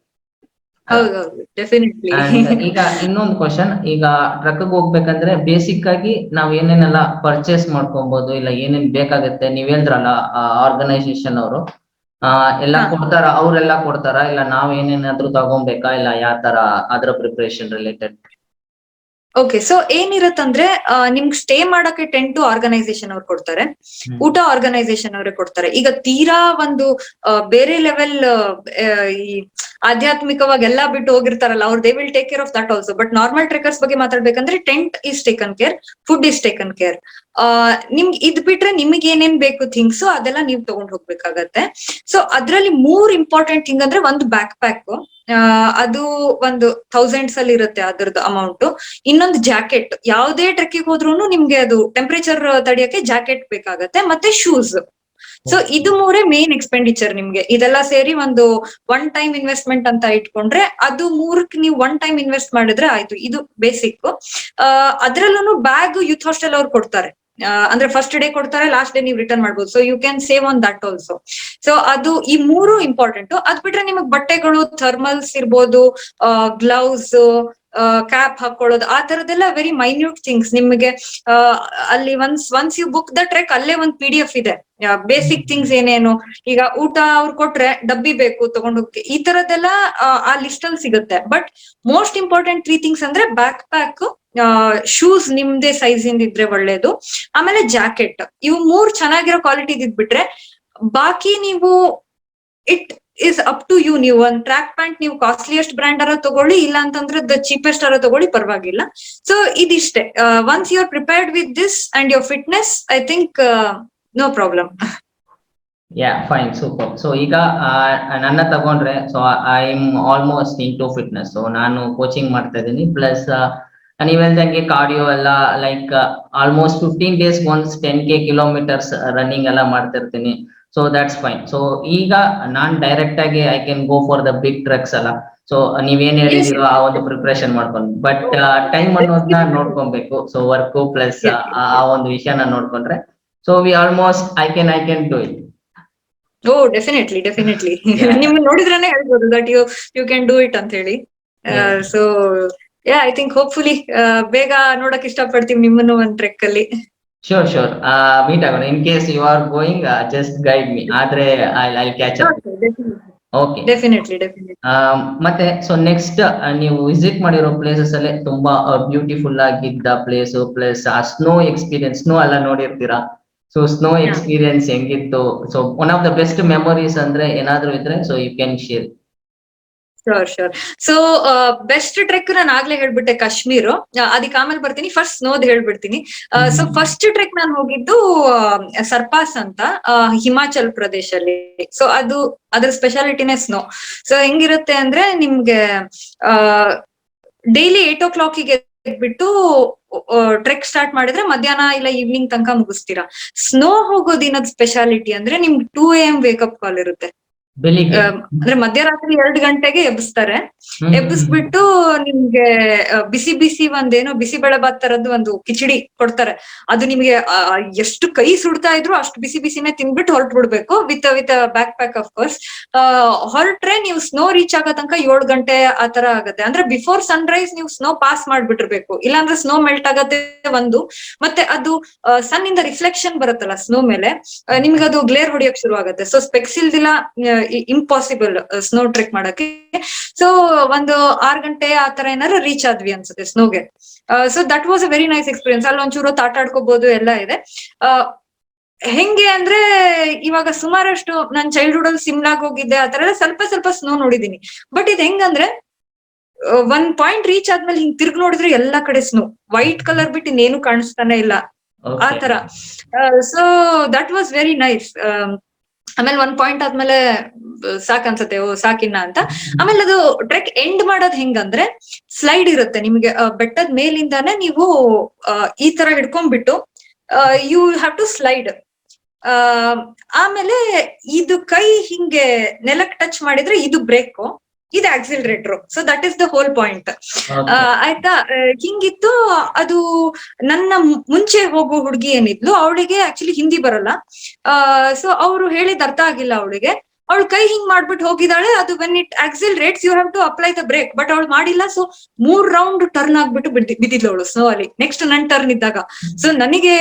ಈಗ ಇನ್ನೊಂದು ಕ್ವಶನ್, ಈಗ ಟ್ರಕ್ ಹೋಗ್ಬೇಕಂದ್ರೆ ಬೇಸಿಕ್ ಆಗಿ ನಾವ್ ಏನೇನೆಲ್ಲ ಪರ್ಚೇಸ್ ಮಾಡ್ಕೊಬಹುದು, ಇಲ್ಲ ಏನೇನ್ ಬೇಕಾಗುತ್ತೆ? ನೀವ್ ಹೇಳಿದ್ರಲ್ಲ ಆರ್ಗನೈಸೇಷನ್ ಅವರು ಎಲ್ಲ ಕೊಡ್ತಾರ, ಅವ್ರೆಲ್ಲ ಕೊಡ್ತಾರ, ಇಲ್ಲ ನಾವ್ ಏನೇನಾದ್ರೂ ತಗೊಂಬೇಕಾ, ಇಲ್ಲ ಯಾವ ತರ ಅದ್ರ ಪ್ರಿಪರೇಷನ್ ರಿಲೇಟೆಡ್? ಓಕೆ, ಸೊ ಏನಿರತ್ತಂದ್ರೆ, ನಿಮ್ಗೆ ಸ್ಟೇ ಮಾಡಕ್ಕೆ ಟೆಂಟ್ ಆರ್ಗನೈಸೇಷನ್ ಅವ್ರು ಕೊಡ್ತಾರೆ, ಊಟ ಆರ್ಗನೈಸೇಷನ್ ಅವರೇ ಕೊಡ್ತಾರೆ. ಈಗ ತೀರಾ ಒಂದು ಬೇರೆ ಲೆವೆಲ್ ಈ ಆಧ್ಯಾತ್ಮಿಕವಾಗಿ ಎಲ್ಲಾ ಬಿಟ್ಟು ಹೋಗಿರ್ತಾರಲ್ಲ, ಅವ್ರು they will take care of that also. But normal trekkers ಬಗ್ಗೆ ಮಾತಾಡ್ಬೇಕಂದ್ರೆ, tent is taken care, food is taken care. ನಿಮ್ಗೆ ಇದ್ ಬಿಟ್ರೆ ನಿಮಗೆ ಏನೇನ್ ಬೇಕು ಥಿಂಗ್ಸ್ ಅದೆಲ್ಲ ನೀವು ತಗೊಂಡ್ ಹೋಗ್ಬೇಕಾಗತ್ತೆ. ಸೊ ಅದ್ರಲ್ಲಿ 3 ಇಂಪಾರ್ಟೆಂಟ್ ಥಿಂಗ್ ಅಂದ್ರೆ, ಒಂದು ಬ್ಯಾಕ್ ಪ್ಯಾಕ್, ಅದು ಒಂದು ಥೌಸಂಡ್ಸ್ ಅಲ್ಲಿ ಇರುತ್ತೆ ಅದ್ರದ್ದು ಅಮೌಂಟ್. ಇನ್ನೊಂದು ಜಾಕೆಟ್, ಯಾವುದೇ ಟ್ರೆಕ್ಕಿಗೆ ಹೋದ್ರೂ ನಿಮ್ಗೆ ಅದು ಟೆಂಪರೇಚರ್ ತಡೆಯಕ್ಕೆ ಜಾಕೆಟ್ ಬೇಕಾಗತ್ತೆ, ಮತ್ತೆ ಶೂಸ್. ಸೊ ಇದು ಮೂರೇ ಮೇನ್ ಎಕ್ಸ್ಪೆಂಡಿಚರ್ ನಿಮ್ಗೆ. ಇದೆಲ್ಲ ಸೇರಿ ಒಂದು ಒನ್ ಟೈಮ್ ಇನ್ವೆಸ್ಟ್ಮೆಂಟ್ ಅಂತ ಇಟ್ಕೊಂಡ್ರೆ ಅದು ಮೂರಕ್ಕೆ ನೀವು ಒನ್ ಟೈಮ್ ಇನ್ವೆಸ್ಟ್ ಮಾಡಿದ್ರೆ ಆಯ್ತು. ಇದು ಬೇಸಿಕ್. ಅದ್ರಲ್ಲೂ ಬ್ಯಾಗ್ ಯೂತ್ ಹಾಸ್ಟೆಲ್ ಅವ್ರು ಕೊಡ್ತಾರೆ. ಅಂದ್ರೆ ಫಸ್ಟ್ ಡೇ ಕೊಡ್ತಾರೆ, ಲಾಸ್ಟ್ ಡೇ ನೀವು ರಿಟರ್ನ್ ಮಾಡ್ಬೋದು. So you can save on that also. So ಅದು ಈ ಮೂರು ಇಂಪಾರ್ಟೆಂಟ್. ಅದ್ ಬಿಟ್ರೆ ನಿಮಗ್ ಬಟ್ಟೆಗಳು, ಥರ್ಮಲ್ಸ್ ಇರ್ಬೋದು, ಗ್ಲೌಸ್, ಕ್ಯಾಪ್ ಹಾಕೊಳ್ಳೋದು, ಆ ತರದೆಲ್ಲ ವೆರಿ ಮೈನ್ಯೂಟ್ ಥಿಂಗ್ಸ್ ನಿಮಗೆ. ಅಲ್ಲಿ once you book the trek, ಅಲ್ಲೇ ಒಂದ್ PDF ಇದೆ, ಬೇಸಿಕ್ ಥಿಂಗ್ಸ್ ಏನೇನು. ಈಗ ಊಟ ಅವ್ರು ಕೊಟ್ರೆ ಡಬ್ಬಿ ಬೇಕು ತಗೊಂಡ್ ಹೋಗಕ್ಕೆ, ಈ ತರದೆಲ್ಲ ಆ ಲಿಸ್ಟ್ ಅಲ್ಲಿ ಸಿಗುತ್ತೆ. ಬಟ್ ಮೋಸ್ಟ್ ಇಂಪಾರ್ಟೆಂಟ್ 3 ಥಿಂಗ್ಸ್ ಅಂದ್ರೆ ಬ್ಯಾಕ್ ಪ್ಯಾಕ್, ಶೂಸ್ ನಿಮ್ದೇ ಸೈಜ್ ಇಂದ ಇದ್ರೆ ಒಳ್ಳೇದು, ಆಮೇಲೆ ಜಾಕೆಟ್. ಇವು 3 ಚೆನ್ನಾಗಿರೋ ಕ್ವಾಲಿಟಿ ಇದ್ಬಿಟ್ರೆ ಬಾಕಿ ನೀವು it is up to you. ನೀವು ಒಂದ್ ಟ್ರ್ಯಾಕ್ ಪ್ಯಾಂಟ್ ನೀವು ಕಾಸ್ಟ್ಲಿಯಸ್ಟ್ ಬ್ರ್ಯಾಂಡ್ ಅರ ತಗೊಳ್ಳಿ, ಇಲ್ಲ ಅಂತಂದ್ರೆ ದ ಚೀಪೆಸ್ಟ್ ಅರ ತಗೊಳ್ಳಿ, ಪರವಾಗಿಲ್ಲ. ಸೊ ಇದಿಷ್ಟೇ. Once you are prepared with this and your fitness, I think no problem. Fine, super. So ಈಗ ನನ್ನ ತಗೊಂಡ್ರೆ, so I am almost into fitness. So ನಾನು ಕೋಚಿಂಗ್ ಮಾಡ್ತಾ ಇದ್ದೀನಿ, ಪ್ಲಸ್ ನೀವ್ ಹೇಳ್ದಂಗೆ ಕಾರ್ಡಿಯೋ ಎಲ್ಲ like almost 15 days once 10K kilometres running ಎಲ್ಲ ಮಾಡ್ತಿರ್ತೀನಿ. So that's fine. ಸೊ ಈಗ ನಾನ್ ಡೈರೆಕ್ಟ್ ಆಗಿ I can go for the big treks ಅಲ್ಲ. ಸೊ ನೀವೇನ್ ಹೇಳಿದಿರೋ ಆ ಒಂದು ಪ್ರಿಪರೇಷನ್ ಮಾಡ್ಕೊಂಡು, ಬಟ್ ಟೈಮ್ ಅನ್ನೋದನ್ನ ನೋಡ್ಕೊಬೇಕು. ಸೊ ವರ್ಕ್ ಪ್ಲಸ್ ಆ ಒಂದು ವಿಷಯನ ನೋಡ್ಕೊಂಡ್ರೆ, so we almost I can do it. Oh definitely ನಿಮ್ಗೆ ನೋಡಿದ್ರೇನೆ ಹೇಳ್ಬೋದು that you can do it ಅಂತ ಹೇಳಿ. ಸೊ ಐ ಥಿಂಕ್ ಹೋಪ್ಫುಲಿ ಬೇಗ ನೋಡಕ್ ಇಷ್ಟಪಡ್ತೀವಿ ನಿಮ್ಮನ್ನು ಒಂದ್ ಟ್ರೆಕ್ ಅಲ್ಲಿ. ಶೋರ್ ಮೀಟ್ ಆಗೋಣ. In case you are going, just guide me. ಆದ್ರೆ I catch up. Okay, definitely. ಮತ್ತೆ ಸೊ ನೆಕ್ಸ್ಟ್ ನೀವು ವಿಸಿಟ್ ಮಾಡಿರೋ ಪ್ಲೇಸಸ್ ಅಲ್ಲೇ ತುಂಬಾ ಬ್ಯೂಟಿಫುಲ್ ಆಗಿದ್ದ ಪ್ಲೇಸ್, ಪ್ಲಸ್ ಆ ಸ್ನೋ ಎಕ್ಸ್ಪೀರಿಯನ್ಸ್, ಸ್ನೋ ಎಲ್ಲ ನೋಡಿರ್ತೀರಾ. ಸೊ ಸ್ನೋ ಎಕ್ಸ್ಪೀರಿಯನ್ಸ್ ಹೆಂಗಿತ್ತು? So one of the best memories ಅಂದ್ರೆ ಏನಾದ್ರು ಇದ್ರೆ so you can share. Sure. So best trek ನಾನು ಆಗ್ಲೇ ಹೇಳ್ಬಿಟ್ಟೆ, ಕಾಶ್ಮೀರ್. ಅದಕ್ಕೆ ಆಮೇಲೆ ಬರ್ತೀನಿ. ಫಸ್ಟ್ ಸ್ನೋದ್ ಹೇಳ್ಬಿಡ್ತೀನಿ. ಸೊ ಫಸ್ಟ್ ಟ್ರೆಕ್ ನಾನು ಹೋಗಿದ್ದು ಸರ್ಪಾಸ್ ಅಂತ, ಹಿಮಾಚಲ್ ಪ್ರದೇಶ ಅಲ್ಲಿ. ಸೊ ಅದ್ರ ಸ್ಪೆಷಾಲಿಟಿನೇ ಸ್ನೋ. ಸೊ ಹೆಂಗಿರುತ್ತೆ ಅಂದ್ರೆ ನಿಮ್ಗೆ ಡೈಲಿ 8 o'clock ಬಿಟ್ಟು ಟ್ರೆಕ್ ಸ್ಟಾರ್ಟ್ ಮಾಡಿದ್ರೆ ಮಧ್ಯಾಹ್ನ ಇಲ್ಲ ಈವ್ನಿಂಗ್ ತನಕ ಮುಗಿಸ್ತೀರಾ. ಸ್ನೋ ಹೋಗೋ ದಿನದ ಸ್ಪೆಷಾಲಿಟಿ ಅಂದ್ರೆ ನಿಮ್ಗೆ 2 AM ವೇಕಪ್ ಕಾಲ್ ಇರುತ್ತೆ. ಅಂದ್ರೆ ಮಧ್ಯರಾತ್ರಿ 2 ಗಂಟೆಗೆ ಎಬ್ಬಿಸ್ತಾರೆ. ಎಬ್ಬಿಸ್ಬಿಟ್ಟು ನಿಮ್ಗೆ ಬಿಸಿ ಒಂದೇನೋ ಬಿಸಿಬೇಳೆ ಬಾತ್ ತರದ್ದು ಒಂದು ಕಿಚಡಿ ಕೊಡ್ತಾರೆ. ಅದು ನಿಮ್ಗೆ ಎಷ್ಟು ಕೈ ಸುಡ್ತಾ ಇದ್ರು ಅಷ್ಟು ಬಿಸಿನೇ ತಿನ್ಬಿಟ್ಟು ಹೊರಟು ಬಿಡ್ಬೇಕು, with back pack of course. ಹೊರಟ್ರೆ ನೀವು ಸ್ನೋ ರೀಚ್ ಆಗೋ ತನಕ 7 ಗಂಟೆ ಆ ತರ ಆಗತ್ತೆ. ಅಂದ್ರೆ ಬಿಫೋರ್ ಸನ್ರೈಸ್ ನೀವು ಸ್ನೋ ಪಾಸ್ ಮಾಡ್ಬಿಟ್ಟಿರ್ಬೇಕು, ಇಲ್ಲಾಂದ್ರೆ ಸ್ನೋ ಮೆಲ್ಟ್ ಆಗತ್ತೆ ಒಂದು. ಮತ್ತೆ ಅದು ಸನ್ ಇಂದ ರಿಫ್ಲೆಕ್ಷನ್ ಬರುತ್ತಲ್ಲ ಸ್ನೋ ಮೇಲೆ, ನಿಮ್ಗೆ ಅದು ಗ್ಲೇರ್ ಹೊಡಿಯಕ್ ಶುರು ಆಗುತ್ತೆ. ಸೊ ಸ್ಪೆಕ್ಸ್ ಇಲ್ದಿಲ್ಲ ಇಂಪಾಸಿಬಲ್ ಸ್ನೋ ಟ್ರೆಕ್ ಮಾಡಕ್ಕೆ. ಸೊ ಒಂದು 6 ಗಂಟೆ ಆ ತರ ಏನಾದ್ರು ರೀಚ್ ಆದ್ವಿ ಅನ್ಸುತ್ತೆ ಸ್ನೋಗೆ. So that was a very nice experience. ಅಲ್ಲಿ ಒಂಚೂರು ಆಟ ಆಡ್ಕೋಬಹುದು, ಎಲ್ಲ ಇದೆ. ಹೆಂಗೆ ಅಂದ್ರೆ ಇವಾಗ ಸುಮಾರಷ್ಟು ನಾನ್ ಚೈಲ್ಡ್ಹುಡ್ ಅಲ್ಲಿ ಸಿಮ್ಲಾಗ್ ಹೋಗಿದ್ದೆ, ಆ ತರ ಎಲ್ಲ ಸ್ವಲ್ಪ ಸ್ನೋ ನೋಡಿದೀನಿ. ಬಟ್ ಇದು ಹೆಂಗಂದ್ರೆ ಒಂದ್ ಪಾಯಿಂಟ್ ರೀಚ್ ಆದ್ಮೇಲೆ ಹಿಂಗ್ ತಿರ್ಗ್ ನೋಡಿದ್ರೆ ಎಲ್ಲಾ ಕಡೆ ಸ್ನೋ, ವೈಟ್ ಕಲರ್ ಬಿಟ್ಟು ಇನ್ನೇನು ಕಾಣಿಸ್ತಾನೆ ಇಲ್ಲ, ಆ ತರ. So that was very nice. ಆಮೇಲೆ ಒಂದ್ ಪಾಯಿಂಟ್ ಆದ್ಮೇಲೆ ಸಾಕ್ ಅನ್ಸತ್ತೆ, ಸಾಕಿನ್ನ ಅಂತ. ಆಮೇಲೆ ಅದು ಟ್ರೆಕ್ ಎಂಡ್ ಮಾಡೋದ್ ಹೆಂಗಂದ್ರೆ ಸ್ಲೈಡ್ ಇರುತ್ತೆ ನಿಮ್ಗೆ. ಬೆಟ್ಟದ ಮೇಲಿಂದಾನೆ ನೀವು ಈ ತರ ಹಿಡ್ಕೊಂಡ್ಬಿಟ್ಟು ಯು ಹ್ಯಾವ್ ಟು ಸ್ಲೈಡ್. ಆಮೇಲೆ ಇದು ಕೈ ಹಿಂಗೆ ನೆಲಕ್ ಟಚ್ ಮಾಡಿದ್ರೆ ಇದು ಬ್ರೇಕು, ಇದು accelerator. So that is the whole point. ಆಯ್ತಾ? ಹಿಂಗಿತ್ತು ಅದು. ನನ್ನ ಮುಂಚೆ ಹೋಗೋ ಹುಡುಗಿ ಏನಿದ್ಲು, ಅವಳಿಗೆ ಆಕ್ಚುಲಿ ಹಿಂದಿ ಬರಲ್ಲ. ಸೊ ಅವ್ರು ಹೇಳಿದ್ ಅರ್ಥ ಆಗಿಲ್ಲ ಅವಳಿಗೆ. ಅವಳು ಕೈ ಹಿಂಗ್ ಮಾಡ್ಬಿಟ್ಟು ಹೋಗಿದ್ದಾಳೆ. ಅದು when it accelerates you have to apply the brake, but ಅವಳು ಮಾಡಿಲ್ಲ. ಸೊ 3 ರೌಂಡ್ ಟರ್ನ್ ಆಗ್ಬಿಟ್ಟು ಬಿದ್ದಿದ್ಲು ಅವಳು ಸ್ನೋ ಅಲ್ಲಿ. ನೆಕ್ಸ್ಟ್ ನನ್ ಟರ್ನ್ ಇದ್ದಾಗ ಸೊ ನನಗೆ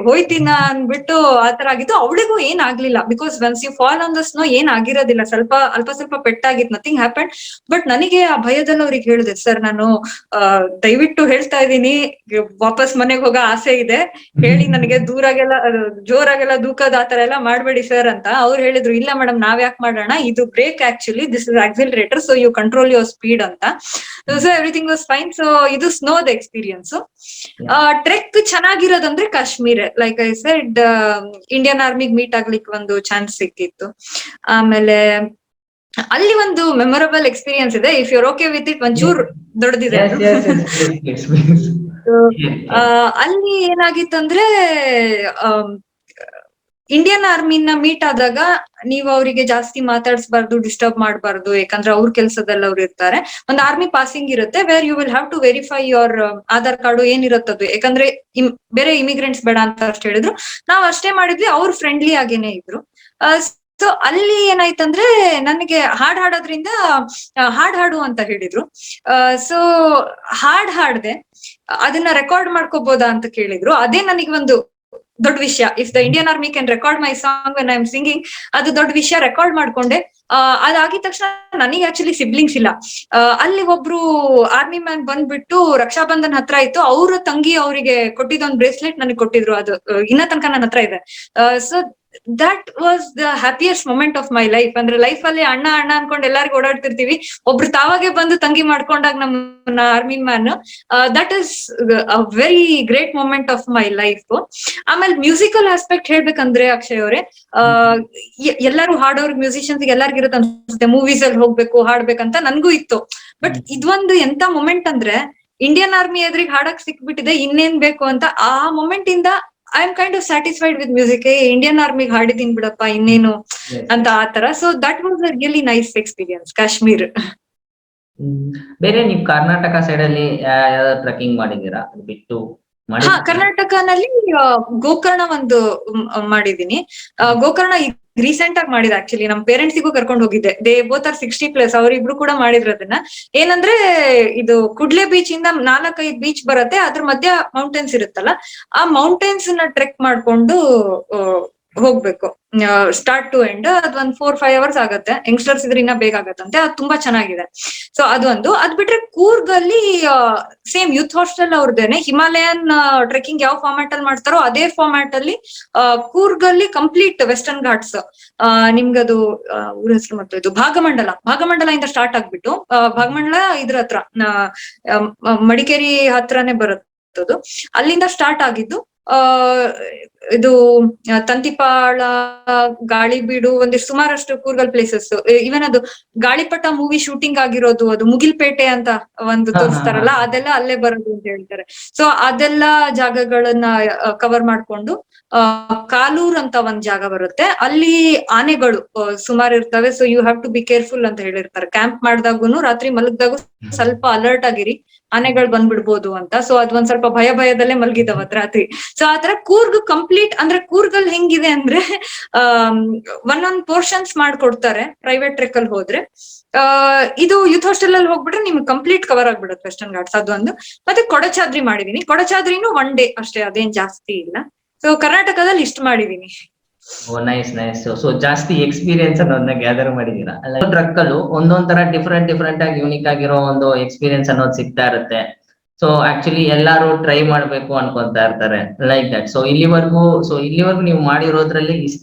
ಹೋಯ್ತಿನ ಅನ್ಬಿಟ್ಟು ಆತರ ಆಗಿತ್ತು. ಅವಳಿಗೂ ಏನ್ ಆಗ್ಲಿಲ್ಲ, because once you fall on the snow ಏನ್ ಆಗಿರೋದಿಲ್ಲ, ಸ್ವಲ್ಪ ಪೆಟ್ಟಾಗಿತ್ತು, ನಥಿಂಗ್ ಹ್ಯಾಪನ್. ಬಟ್ ನನಗೆ ಆ ಭಯದಲ್ಲಿ ಅವ್ರಿಗೆ ಹೇಳಿದೆ, ಸರ್ ನಾನು ದಯವಿಟ್ಟು ಹೇಳ್ತಾ ಇದ್ದೀನಿ, ವಾಪಸ್ ಮನೆಗೆ ಹೋಗೋ ಆಸೆ ಇದೆ, ಹೇಳಿ ನನಗೆ ದೂರಾಗೆಲ್ಲ ಜೋರಾಗೆಲ್ಲ ದೂಕದ್ ಆತರ ಎಲ್ಲ ಮಾಡ್ಬೇಡಿ ಸರ್ ಅಂತ. ಅವ್ರು ಹೇಳಿದ್ರು, ಇಲ್ಲ ಮೇಡಮ್ ನಾವ್ ಯಾಕೆ ಮಾಡೋಣ, ಇದು brake actually, this is accelerator, so you control your speed ಅಂತ. So everything was fine. So ಇದು ಸ್ನೋದ್ ಎಕ್ಸ್ಪೀರಿಯನ್ಸ್. ಟ್ರೆಕ್ ಚೆನ್ನಾಗಿರೋದಂದ್ರೆ Kashmir. Like I said, Indian ಆರ್ಮಿಗ್ ಮೀಟ್ ಆಗ್ಲಿಕ್ಕೆ ಒಂದು ಚಾನ್ಸ್ ಸಿಕ್ಕಿತ್ತು. ಆಮೇಲೆ ಅಲ್ಲಿ ಒಂದು ಮೆಮೊರಬಲ್ ಎಕ್ಸ್ಪೀರಿಯನ್ಸ್ ಇದೆ. If you're okay with it, ಒಂಚೂರ್ ದೊಡ್ಡದಿದೆ Yes, ಅದು. yes, yes, please, please. So, Yes, yes. ಅಲ್ಲಿ ಏನಾಗಿತ್ತಂದ್ರೆ ಇಂಡಿಯನ್ ಆರ್ಮಿನ ಮೀಟ್ ಆದಾಗ ನೀವು ಅವರಿಗೆ ಜಾಸ್ತಿ ಮಾತಾಡ್ಸ್ಬಾರ್ದು, ಡಿಸ್ಟರ್ಬ್ ಮಾಡಬಾರ್ದು, ಯಾಕಂದ್ರೆ ಅವ್ರ ಕೆಲ್ಸದಲ್ಲಿ ಅವ್ರು ಇರ್ತಾರೆ. ಒಂದು ಆರ್ಮಿ ಪಾಸಿಂಗ್ ಇರುತ್ತೆ, where you will have to verify your Aadhaar card ಏನಿರುತ್ತದು, ಯಾಕಂದ್ರೆ ಬೇರೆ ಇಮಿಗ್ರೆಂಟ್ಸ್ ಬೇಡ ಅಂತ ಅಷ್ಟೇ ಹೇಳಿದ್ರು. ನಾವ್ ಅಷ್ಟೇ ಮಾಡಿದ್ವಿ, ಅವ್ರು ಫ್ರೆಂಡ್ಲಿ ಆಗೇನೆ ಇದ್ರು. ಸೊ ಅಲ್ಲಿ ಏನಾಯ್ತಂದ್ರೆ ನನಗೆ ಹಾಡೋದ್ರಿಂದ ಹಾಡು ಅಂತ ಹೇಳಿದ್ರು. ಸೊ ಹಾಡ್ದೆ ಅದನ್ನ ರೆಕಾರ್ಡ್ ಮಾಡ್ಕೋಬಹುದಾ ಅಂತ ಕೇಳಿದ್ರು. ಅದೇ ನನಗೆ ಒಂದು ದೊಡ್ಡ ವಿಷಯ. If the Indian army can record my song when I am singing, ಅದು ದೊಡ್ಡ ವಿಷಯ. ರೆಕಾರ್ಡ್ ಮಾಡ್ಕೊಂಡೆ. ಅದಾಗಿದ ತಕ್ಷಣ ನನಗೆ ಆಕ್ಚುಲಿ ಸಿಬ್ಲಿಂಗ್ಸ್ ಇಲ್ಲ. ಅಲ್ಲಿ ಒಬ್ರು ಆರ್ಮಿ ಮ್ಯಾನ್ ಬಂದ್ಬಿಟ್ಟು ರಕ್ಷಾ ಬಂಧನ್ ಹತ್ರ ಇತ್ತು, ಅವ್ರ ತಂಗಿ ಅವರಿಗೆ ಕೊಟ್ಟಿದ್ದೊಂದು ಬ್ರೇಸ್ಲೆಟ್ ನನಗೆ ಕೊಟ್ಟಿದ್ರು. ಅದು ಇನ್ನ ತನಕ ನನ್ನ ಹತ್ರ ಇದೆ. So that was the happiest moment of my life. ಅಂದ್ರೆ ಲೈಫ್ ಅಲ್ಲಿ ಅಣ್ಣ ಅಣ್ಣ ಅನ್ಕೊಂಡು ಎಲ್ಲರಿಗೂ ಓಡಾಡ್ತಿರ್ತೀವಿ, ಒಬ್ರು ತಾವಾಗೆ ಬಂದು ತಂಗಿ ಮಾಡ್ಕೊಂಡಾಗ ನಮ್ಮ army man, that is a very great moment of my life. ಆಮೇಲೆ ಮ್ಯೂಸಿಕಲ್ ಆಸ್ಪೆಕ್ಟ್ ಹೇಳ್ಬೇಕಂದ್ರೆ ಅಕ್ಷಯ್ ಅವರೇ, ಎಲ್ಲರೂ ಹಾಡೋರ್ ಮ್ಯೂಸಿಷಿಯನ್ಸ್ ಎಲ್ಲರಿಗೂ ಇರುತ್ತೆ ಅನ್ಸುತ್ತೆ, ಮೂವೀಸ್ ಅಲ್ಲಿ ಹೋಗ್ಬೇಕು ಹಾಡ್ಬೇಕಂತ. ನನ್ಗೂ ಇತ್ತು. ಬಟ್ ಇದೊಂದು ಎಂತ ಮೊಮೆಂಟ್ ಅಂದ್ರೆ, ಇಂಡಿಯನ್ ಆರ್ಮಿ ಎದುರಿಗೆ ಹಾಡಕ್ ಸಿಕ್ಬಿಟ್ಟಿದೆ, ಇನ್ನೇನ್ ಬೇಕು ಅಂತ. ಆ ಮೊಮೆಂಟ್ ಇಂದ I am kind of satisfied with music. Indian ಆರ್ಮಿಗೆ ಹಾಡಿದೀನಿ ಬಿಡಪ್ಪ, ಇನ್ನೇನು ಅಂತ ಆತರ. So that was a really nice experience, Kashmir. ಬೇರೆ ನೀವು ಕರ್ನಾಟಕ ಸೈಡ್ ಅಲ್ಲಿ ಯಾವ್ದಾದ್ರು ಟ್ರೆಕ್ಕಿಂಗ್ ಮಾಡಿದೀರಾ ಅದು ಬಿಟ್ಟು? ಹಾ, ಕರ್ನಾಟಕನಲ್ಲಿ ಗೋಕರ್ಣ ಒಂದು ಮಾಡಿದೀನಿ. ಗೋಕರ್ಣ ರೀಸೆಂಟ್ ಆಗಿ ಮಾಡಿದೆ. ಆಕ್ಚುಲಿ ನಮ್ ಪೇರೆಂಟ್ಸಿಗೂ ಕರ್ಕೊಂಡು ಹೋಗಿದ್ದೆ. They both are 60+. ಅವರಿಬ್ರು ಕೂಡ ಮಾಡಿದ್ರು ಅದನ್ನ. ಏನಂದ್ರೆ ಇದು ಕುಡ್ಲೆ ಬೀಚ್ ಇಂದ 4-5 ಬೀಚ್ ಬರುತ್ತೆ, ಅದ್ರ ಮಧ್ಯ ಮೌಂಟೇನ್ಸ್ ಇರುತ್ತಲ್ಲ, ಆ ಮೌಂಟೇನ್ಸ್ ನ ಟ್ರೆಕ್ ಮಾಡ್ಕೊಂಡು ಹೋಗ್ಬೇಕು ಸ್ಟಾರ್ಟ್ ಟು ಎಂಡ್. ಅದೊಂದ್ 4-5 hours ಆಗತ್ತೆ. ಯಂಗ್ಸ್ಟರ್ಸ್ ಇದ್ರೆ ಇನ್ನ ಬೇಗ ಆಗತ್ತಂತೆ. ಅದು ತುಂಬಾ ಚೆನ್ನಾಗಿದೆ. ಸೊ ಅದೊಂದು. ಅದ್ ಬಿಟ್ರೆ ಕೂರ್ಗ್ ಅಲ್ಲಿ ಸೇಮ್ ಯೂತ್ ಹಾಸ್ಟೆಲ್ ಅವ್ರದ್ದೇನೆ ಹಿಮಾಲಯನ್ ಟ್ರೆಕ್ಕಿಂಗ್ ಯಾವ ಫಾರ್ಮ್ಯಾಟ್ ಅಲ್ಲಿ ಮಾಡ್ತಾರೋ ಅದೇ ಫಾರ್ಮ್ಯಾಟ್ ಅಲ್ಲಿ ಕೂರ್ಗ್ ಅಲ್ಲಿ ಕಂಪ್ಲೀಟ್ ವೆಸ್ಟರ್ನ್ ಘಾಟ್ಸ್. ನಿಮ್ಗದು ಊರ ಹೆಸರು ಮತ್ತೆ ಇದು ಭಾಗಮಂಡಲ ಇಂದ ಸ್ಟಾರ್ಟ್ ಆಗ್ಬಿಟ್ಟು ಭಾಗಮಂಡಲ ಇದ್ರ ಹತ್ರ ಮಡಿಕೇರಿ ಹತ್ರನೇ ಬರುತ್ತದು. ಅಲ್ಲಿಂದ ಸ್ಟಾರ್ಟ್ ಆಗಿದ್ದು ಇದು ತಂತಿಪಾಳ, ಗಾಳಿಬೀಡು, ಒಂದಿಷ್ಟು ಸುಮಾರಷ್ಟು ಕೂರ್ಗಲ್ ಪ್ಲೇಸಸ್. ಇವನ್ ಅದು ಗಾಳಿಪಟ ಮೂವಿ ಶೂಟಿಂಗ್ ಆಗಿರೋದು, ಅದು ಮುಗಿಲ್ಪೇಟೆ ಅಂತ ಒಂದು ತೋರಿಸ್ತಾರಲ್ಲ, ಅದೆಲ್ಲ ಅಲ್ಲೇ ಬರೋದು ಅಂತ ಹೇಳ್ತಾರೆ. ಸೊ ಅದೆಲ್ಲ ಜಾಗಗಳನ್ನ ಕವರ್ ಮಾಡ್ಕೊಂಡು ಕಾಲೂರ್ ಅಂತ ಒಂದ್ ಜಾಗ ಬರುತ್ತೆ, ಅಲ್ಲಿ ಆನೆಗಳು ಸುಮಾರು ಇರ್ತವೆ. So you have to be careful ಅಂತ ಹೇಳಿರ್ತಾರೆ. ಕ್ಯಾಂಪ್ ಮಾಡಿದಾಗುನು ರಾತ್ರಿ ಮಲಗ್ದಾಗು ಸ್ವಲ್ಪ ಅಲರ್ಟ್ ಆಗಿರಿ, ಆನೆಗಳು ಬಂದ್ಬಿಡ್ಬೋದು ಅಂತ. ಸೊ ಅದೊಂದ್ ಸ್ವಲ್ಪ ಭಯದಲ್ಲೇ ಮಲಗಿದವತ್ ರಾತ್ರಿ. ಸೊ ಆತರ ಕೂರ್ಗ್ ಕಂಪ್ಲೀಟ್ ಅಂದ್ರೆ ಕೂರ್ಗಲ್ ಹೆಂಗಿದೆ ಅಂದ್ರೆ ಒಂದೊಂದ್ ಪೋರ್ಷನ್ಸ್ ಮಾಡ್ಕೊಡ್ತಾರೆ ಪ್ರೈವೇಟ್ ಟ್ರೆಕ್ ಅಲ್ಲಿ ಹೋದ್ರೆ. ಇದು ಯೂತ್ ಹಾಸ್ಟೆಲ್ ಅಲ್ಲಿ ಹೋಗ್ಬಿಟ್ರೆ ನಿಮ್ಗೆ ಕಂಪ್ಲೀಟ್ ಕವರ್ ಆಗ್ಬಿಡುತ್ತೆ ವೆಸ್ಟರ್ನ್ ಘಾಟ್ಸ್. ಅದೊಂದು. ಮತ್ತೆ ಕೊಡಚಾದ್ರಿ ಮಾಡಿದೀನಿ. ಕೊಡಚಾದ್ರಿನೂ 1 day ಅಷ್ಟೇ, ಅದೇನ್ ಜಾಸ್ತಿ ಇಲ್ಲ. ಸೊ ಕರ್ನಾಟಕದಲ್ಲಿ ಇಷ್ಟ ಮಾಡಿದೀನಿ. ನೈಸ್. ಸೊ ಜಾಸ್ತಿ ಎಕ್ಸ್ಪೀರಿಯನ್ಸ್ ಅನ್ನೋದನ್ನ ಗ್ಯಾದರ್ ಮಾಡಿದೀರಾ. ಟ್ರಕ್ ಅಲ್ಲೂ ಒಂದೊಂದ್ ತರ ಡಿಫ್ರೆಂಟ್ ಆಗಿ ಯೂನಿಕ್ ಆಗಿರೋ ಒಂದು ಎಕ್ಸ್ಪೀರಿಯನ್ಸ್ ಅನ್ನೋದು ಸಿಗ್ತಾ ಇರುತ್ತೆ. ಸೊ ಆಕ್ಚುಲಿ ಎಲ್ಲಾರು ಟ್ರೈ ಮಾಡ್ಬೇಕು ಅನ್ಕೊಂತ ಇರ್ತಾರೆ ಲೈಕ್ ದಟ್. ಸೊ ಇಲ್ಲಿವರೆಗೂ ನೀವು ಮಾಡಿರೋದ್ರಲ್ಲಿ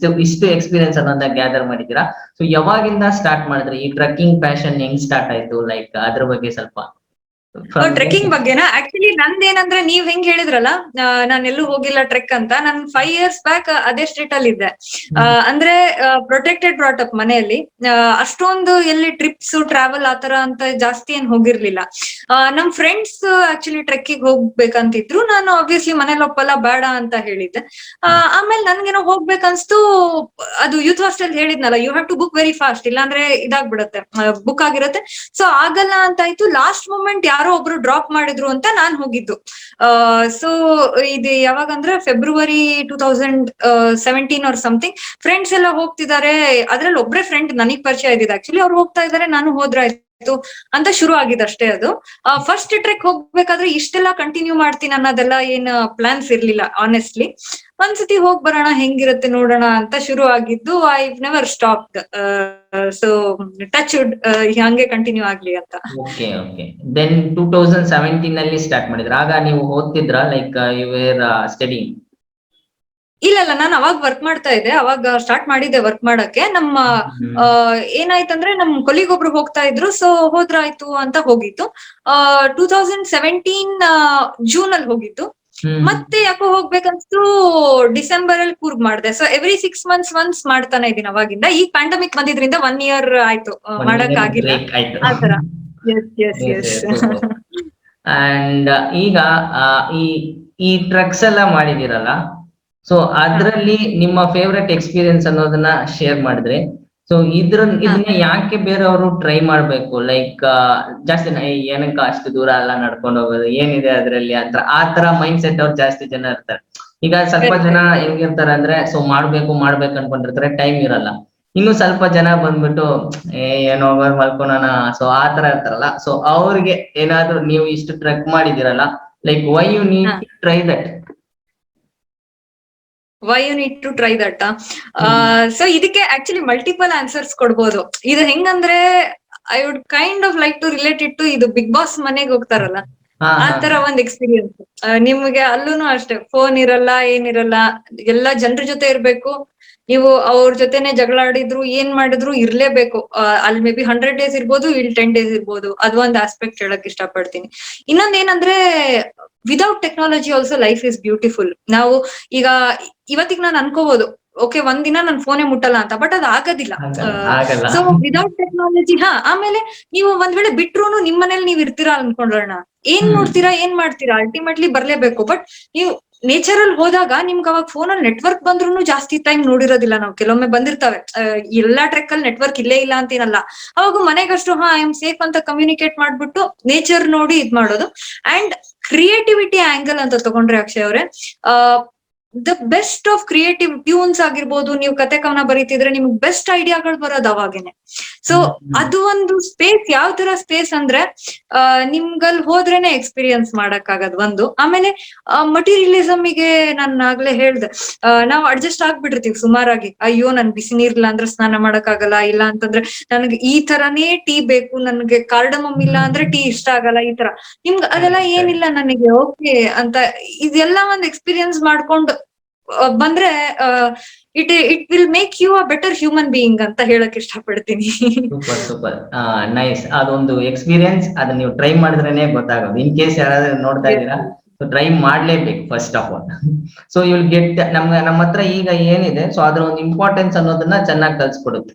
ಇಷ್ಟು ಎಕ್ಸ್ಪೀರಿಯನ್ಸ್ ಅನ್ನೋದನ್ನ ಗ್ಯಾದರ್ ಮಾಡಿದೀರಾ. ಸೊ ಯಾವಾಗಿಂದ ಸ್ಟಾರ್ಟ್ ಮಾಡಿದ್ರಿ ಈ ಟ್ರೆಕ್ಕಿಂಗ್ ಪ್ಯಾಷನ್? ಹೆಂಗ್ ಸ್ಟಾರ್ಟ್ ಆಯ್ತು? ಲೈಕ್ ಅದ್ರ ಬಗ್ಗೆ ಸ್ವಲ್ಪ. ಟ್ರೆಕ್ಕಿಂಗ್ ಬಗ್ಗೆನಾ? ಆಕ್ಚುಲಿ ನಂದೇನಂದ್ರೆ ನೀವ್ ಹೆಂಗ್ ಹೇಳಿದ್ರಲ್ಲ, ನಾನ್ ಎಲ್ಲೂ ಹೋಗಿಲ್ಲ ಟ್ರೆಕ್ ಅಂತ. ನಾನ್ 5 years ಬ್ಯಾಕ್ ಅದೇ ಸ್ಟೇಟ್ ಅಲ್ಲಿ ಇದ್ದೆ. ಅಂದ್ರೆ ಪ್ರೊಟೆಕ್ಟೆಡ್ ಬ್ರಾಟಪ್ ಮನೆಯಲ್ಲಿ. ಅಷ್ಟೊಂದು ಎಲ್ಲಿ ಟ್ರಿಪ್ಸ್ ಟ್ರಾವೆಲ್ ಆತರ ಅಂತ ಜಾಸ್ತಿ ಏನ್ ಹೋಗಿರ್ಲಿಲ್ಲ. ನಮ್ ಫ್ರೆಂಡ್ಸ್ ಆಕ್ಚುಲಿ ಟ್ರೆಕ್ಕಿಗೆ ಹೋಗ್ಬೇಕಂತಿದ್ರು. ನಾನು ಆಬ್ವಿಯಸ್ಲಿ ಮನೇಲಿ ಒಪ್ಪಲ್ಲ, ಬೇಡ ಅಂತ ಹೇಳಿದ್ದೆ. ಆಮೇಲೆ ನನ್ಗೇನೋ ಹೋಗ್ಬೇಕನ್ಸ್ತು. ಅದು ಯೂತ್ ಹಾಸ್ಟೆಲ್ ಹೇಳಿದ್ನಲ್ಲ, you have to book very fast, ಇಲ್ಲಾಂದ್ರೆ ಇದಾಗ್ಬಿಡತ್ತೆ, ಬುಕ್ ಆಗಿರತ್ತೆ. ಸೊ ಆಗಲ್ಲ ಅಂತ ಆಯ್ತು. ಲಾಸ್ಟ್ ಮೂಮೆಂಟ್ ಯಾರೋ ಒಬ್ರು ಡ್ರಾಪ್ ಮಾಡಿದ್ರು ಅಂತ ನಾನ್ ಹೋಗಿದ್ದು. ಸೊ ಇದು ಯಾವಾಗಂದ್ರೆ February 2017 or ಸಮಥಿಂಗ್. ಫ್ರೆಂಡ್ಸ್ ಎಲ್ಲ ಹೋಗ್ತಿದ್ದಾರೆ. ಅದ್ರಲ್ಲಿ ಒಬ್ರೇ ಫ್ರೆಂಡ್ ನನಗ್ ಪರಿಚಯ ಇದ್ದಿದ್ದು. ಆಕ್ಚುಲಿ ಅವ್ರು ಹೋಗ್ತಾ ಇದಾರೆ, ನಾನು ಹೋದ್ರಾಯ್ತು ಅಂತ ಶುರು ಆಗಿದ್ದಷ್ಟೇ ಅದು. ಫಸ್ಟ್ ಟ್ರೆಕ್ ಹೋಗ್ಬೇಕಾದ್ರೆ ಇಷ್ಟೆಲ್ಲ ಕಂಟಿನ್ಯೂ ಮಾಡ್ತೀನಿ ಅನ್ನೋದೆಲ್ಲ ಏನ್ ಪ್ಲಾನ್ಸ್ ಇರ್ಲಿಲ್ಲ ಆನೆಸ್ಟ್ಲಿ. ಒಂದ್ಸತಿ ಹೋಗ್ ಬರೋಣ, ಹೆಂಗಿರುತ್ತೆ ನೋಡೋಣ ಅಂತ ಶುರು ಆಗಿದ್ದು. I never stopped. So touch wood ಹಂಗೆ ಕಂಟಿನ್ಯೂ ಆಗ್ಲಿ ಅಂತ. ಓಕೆ. ದೆನ್ 2017 ಅಲ್ಲಿ ಸ್ಟಾರ್ಟ್ ಮಾಡಿದ್ರ? ಆಗ ನೀವು ಓದ್ತಿದ್ರ? Like you were studying? ಇಲ್ಲ, ನಾನು ಅವಾಗ ವರ್ಕ್ ಮಾಡ್ತಾ ಇದ್ದೆ. ಅವಾಗ ಸ್ಟಾರ್ಟ್ ಮಾಡಿದ್ದೆ ವರ್ಕ್ ಮಾಡಕ್ಕೆ. ನಮ್ಮ ಏನಾಯ್ತಂದ್ರೆ ನಮ್ ಕೊಲಿಗ್ ಒಬ್ರು ಹೋಗ್ತಾ ಇದ್ರು. ಸೊ ಹೋದ್ರಾಯ್ತು ಅಂತ ಹೋಗಿತ್ತು. 2017 ಜೂನ್ ಅಲ್ಲಿ ಹೋಗಿತ್ತು. ಮತ್ತೆ ಯಾಕೋ ಹೋಗ್ಬೇಕನ್ಸ್ತು ಡಿಸೆಂಬರ್ ಅಲ್ಲಿ ಕೂರ್ಗ್ ಮಾಡಿದೆ. ಸೊ ಎವ್ರಿ 6 months ಒನ್ಸ್ ಮಾಡ್ತಾನೆ ಇದೀನಿ ಅವಾಗಿಂದ. ಈಗ ಪ್ಯಾಂಡಮಿಕ್ ಬಂದಿದ್ರಿಂದ 1 year ಆಯ್ತು ಮಾಡಕ್ ಆಗಿಲ್ಲ ಆಯ್ತು. ಆತರ. ಎಸ್ ಎಸ್ ಅಂಡ್ ಈಗ ಆ, ಈ ಈ ಟ್ರಕ್ಸ್ ಎಲ್ಲ ಮಾಡಿದಿರಲ್ಲ, ಸೊ ಅದ್ರಲ್ಲಿ ನಿಮ್ಮ ಫೇವ್ರೆಟ್ ಎಕ್ಸ್ಪೀರಿಯನ್ಸ್ ಅನ್ನೋದನ್ನ ಶೇರ್ ಮಾಡಿದ್ರೆ, ಸೊ ಇದನ್ನ ಯಾಕೆ ಬೇರೆಯವರು ಟ್ರೈ ಮಾಡ್ಬೇಕು, ಲೈಕ್ ಜಾಸ್ತಿ ಏನಕ್ಕ ಅಷ್ಟು ದೂರ ಎಲ್ಲ ನಡ್ಕೊಂಡು ಹೋಗೋದು, ಏನಿದೆ ಅದ್ರಲ್ಲಿ ಅಂತ ಆ ತರ ಮೈಂಡ್ ಸೆಟ್ ಅವ್ರು ಜಾಸ್ತಿ ಜನ ಇರ್ತಾರೆ. ಈಗ ಸ್ವಲ್ಪ ಜನ ಹೆಂಗಿರ್ತಾರೆ ಅಂದ್ರೆ, ಸೊ ಮಾಡ್ಬೇಕು ಅನ್ಕೊಂಡಿರ್ತಾರೆ, ಟೈಮ್ ಇರಲ್ಲ. ಇನ್ನು ಸ್ವಲ್ಪ ಜನ ಬಂದ್ಬಿಟ್ಟು ಏನೋ ಮಲ್ಕೊಳೋಣ, ಸೊ ಆ ತರ ಇರ್ತಾರಲ್ಲ. ಸೊ ಅವ್ರಿಗೆ ಏನಾದ್ರು ನೀವು ಇಷ್ಟು ಟ್ರೆಕ್ ಮಾಡಿದಿರಲ್ಲ, like why you need to try that. Why you need to try that. So ಇದಕ್ಕೆ ಆಕ್ಚುಲಿ ಮಲ್ಟಿಪಲ್ ಆನ್ಸರ್ಸ್ ಕೊಡ್ಬೋದು. ಇದು ಹೆಂಗಂದ್ರೆ I would kind of like to related to ಇದು ಬಿಗ್ ಬಾಸ್ ಮನೆಗೆ ಹೋಗ್ತಾರಲ್ಲ, ಆ ತರ ಒಂದ್ ಎಕ್ಸ್ಪೀರಿಯನ್ಸ್. ನಿಮ್ಗೆ ಅಲ್ಲೂನು ಅಷ್ಟೇ ಫೋನ್ ಇರಲ್ಲ, ಏನಿರಲ್ಲ, ಎಲ್ಲಾ ಜನರ ಜೊತೆ ಇರ್ಬೇಕು. ನೀವು ಅವ್ರ ಜೊತೆನೆ ಜಗಳ ಆಡಿದ್ರು ಏನ್ ಮಾಡಿದ್ರು ಇರ್ಲೇಬೇಕು. ಅಲ್ಲಿ ಮೇ ಬಿ 100 days ಇರ್ಬೋದು, ಇಲ್ಲಿ 10 days ಇರ್ಬೋದು. ಅದು ಒಂದ್ ಆಸ್ಪೆಕ್ಟ್ ಹೇಳಕ್ ಇಷ್ಟಪಡ್ತೀನಿ. ಇನ್ನೊಂದ್ ಏನಂದ್ರೆ, without technology also life is beautiful. ನಾವು ಈಗ ಇವತ್ತಿಗೆ ನಾನು ಅನ್ಕೋಬಹುದು, ಓಕೆ ಒಂದಿನ ನನ್ ಫೋನೇ ಮುಟ್ಟಲ್ಲ ಅಂತ, ಬಟ್ ಅದ್ ಆಗೋದಿಲ್ಲ. So without technology. ಆಮೇಲೆ ನೀವು ಒಂದ್ ವೇಳೆ ಬಿಟ್ರುನು ನಿಮ್ ಮನೇಲಿ ನೀವ್ ಇರ್ತೀರಾ ಅನ್ಕೊಂಡ್ರಣ, ಏನ್ ನೋಡ್ತೀರಾ ಏನ್ ಮಾಡ್ತೀರಾ, ಅಲ್ಟಿಮೇಟ್ಲಿ ಬರ್ಲೇಬೇಕು. ಬಟ್ ನೀವು ನೇಚರ್ ಅಲ್ಲಿ ಹೋದಾಗ ನಿಮ್ಗೆ ಅವಾಗ ಫೋನ್ ಅಲ್ಲಿ ನೆಟ್ವರ್ಕ್ ಬಂದ್ರು ಜಾಸ್ತಿ ಟೈಮ್ ನೋಡಿರೋದಿಲ್ಲ ನಾವು. ಕೆಲವೊಮ್ಮೆ ಬಂದಿರ್ತವೆ, ಎಲ್ಲಾ ಟ್ರೆಕ್ ಅಲ್ಲಿ ನೆಟ್ವರ್ಕ್ ಇಲ್ಲೇ ಇಲ್ಲ ಅಂತೇನಲ್ಲ. ಅವಾಗ ಮನೆಗಷ್ಟು ಐ ಆಮ್ ಸೇಫ್ ಅಂತ ಕಮ್ಯುನಿಕೇಟ್ ಮಾಡ್ಬಿಟ್ಟು ನೇಚರ್ ನೋಡಿ ಇದ್ ಮಾಡೋದು. ಅಂಡ್ ಕ್ರಿಯೇಟಿವಿಟಿ ಆಂಗಲ್ ಅಂತ ತಗೊಂಡ್ರೆ ಅಕ್ಷಯ್ ಅವ್ರೆ, the best of creative tunes ಆಗಿರ್ಬೋದು. ನೀವು ಕತೆ ಕವನ ಬರೀತಿದ್ರೆ ನಿಮ್ಗೆ ಬೆಸ್ಟ್ ಐಡಿಯಾಗಳು ಬರೋದು ಅವಾಗೇನೆ. ಸೊ ಅದು ಒಂದು ಸ್ಪೇಸ್. ಯಾವ ತರ ಸ್ಪೇಸ್ ಅಂದ್ರೆ, ನಿಮ್ಗಲ್ ಹೋದ್ರೇನೆ ಎಕ್ಸ್ಪೀರಿಯನ್ಸ್ ಮಾಡಕ್ ಆಗದ್ ಒಂದು. ಆಮೇಲೆ ಮಟೀರಿಯಲಿಸಮ್ಗೆ ನಾನು ಆಗ್ಲೇ ಹೇಳ್ದೆ, ನಾವು ಅಡ್ಜಸ್ಟ್ ಆಗ್ಬಿಟ್ಟಿರ್ತೀವಿ ಸುಮಾರಾಗಿ. ಅಯ್ಯೋ ನನ್ ಬಿಸಿ ನೀರ್ಲ ಅಂದ್ರೆ ಸ್ನಾನ ಮಾಡಕ್ ಆಗಲ್ಲ, ಇಲ್ಲ ಅಂತಂದ್ರೆ ನನ್ಗೆ ಈ ತರಾನೇ ಟೀ ಬೇಕು, ನನ್ಗೆ ಕಾರ್ಡಮಮ್ ಇಲ್ಲ ಅಂದ್ರೆ ಟೀ ಇಷ್ಟ ಆಗಲ್ಲ, ಈ ತರ. ನಿಮ್ಗೆ ಅದೆಲ್ಲ ಏನಿಲ್ಲ ನನಗೆ ಓಕೆ ಅಂತ. ಇದೆಲ್ಲ ಒಂದ್ ಎಕ್ಸ್ಪೀರಿಯನ್ಸ್ ಮಾಡ್ಕೊಂಡು ಬಂದ್ರೆ it will make you a better human being ಅಂತ ಹೇಳಕ್ ಇಷ್ಟಪಡ್ತೀನಿ. Super nice. ಅದೊಂದು ಎಕ್ಸ್ಪೀರಿಯನ್ಸ್, ಅದನ್ನ ನೀವು ಟ್ರೈ ಮಾಡಿದ್ರೇನೆ ಗೊತ್ತಾಗೋದು. ಇನ್ ಕೇಸ್ ಯಾರಾದ್ರೂ ನೋಡ್ತಾ ಇದ್ದೀರಾ, ಸೊ ಟ್ರೈ ಮಾಡ್ಲೇಬೇಕು first of all. So you will get, ನಮ್ಮ ಹತ್ರ ಈಗ ಏನಿದೆ, ಸೊ ಅದ್ರ ಒಂದು ಇಂಪಾರ್ಟೆನ್ಸ್ ಅನ್ನೋದನ್ನ ಚೆನ್ನಾಗಿ ಕಲ್ಸ್ಕೊಡುತ್ತೆ.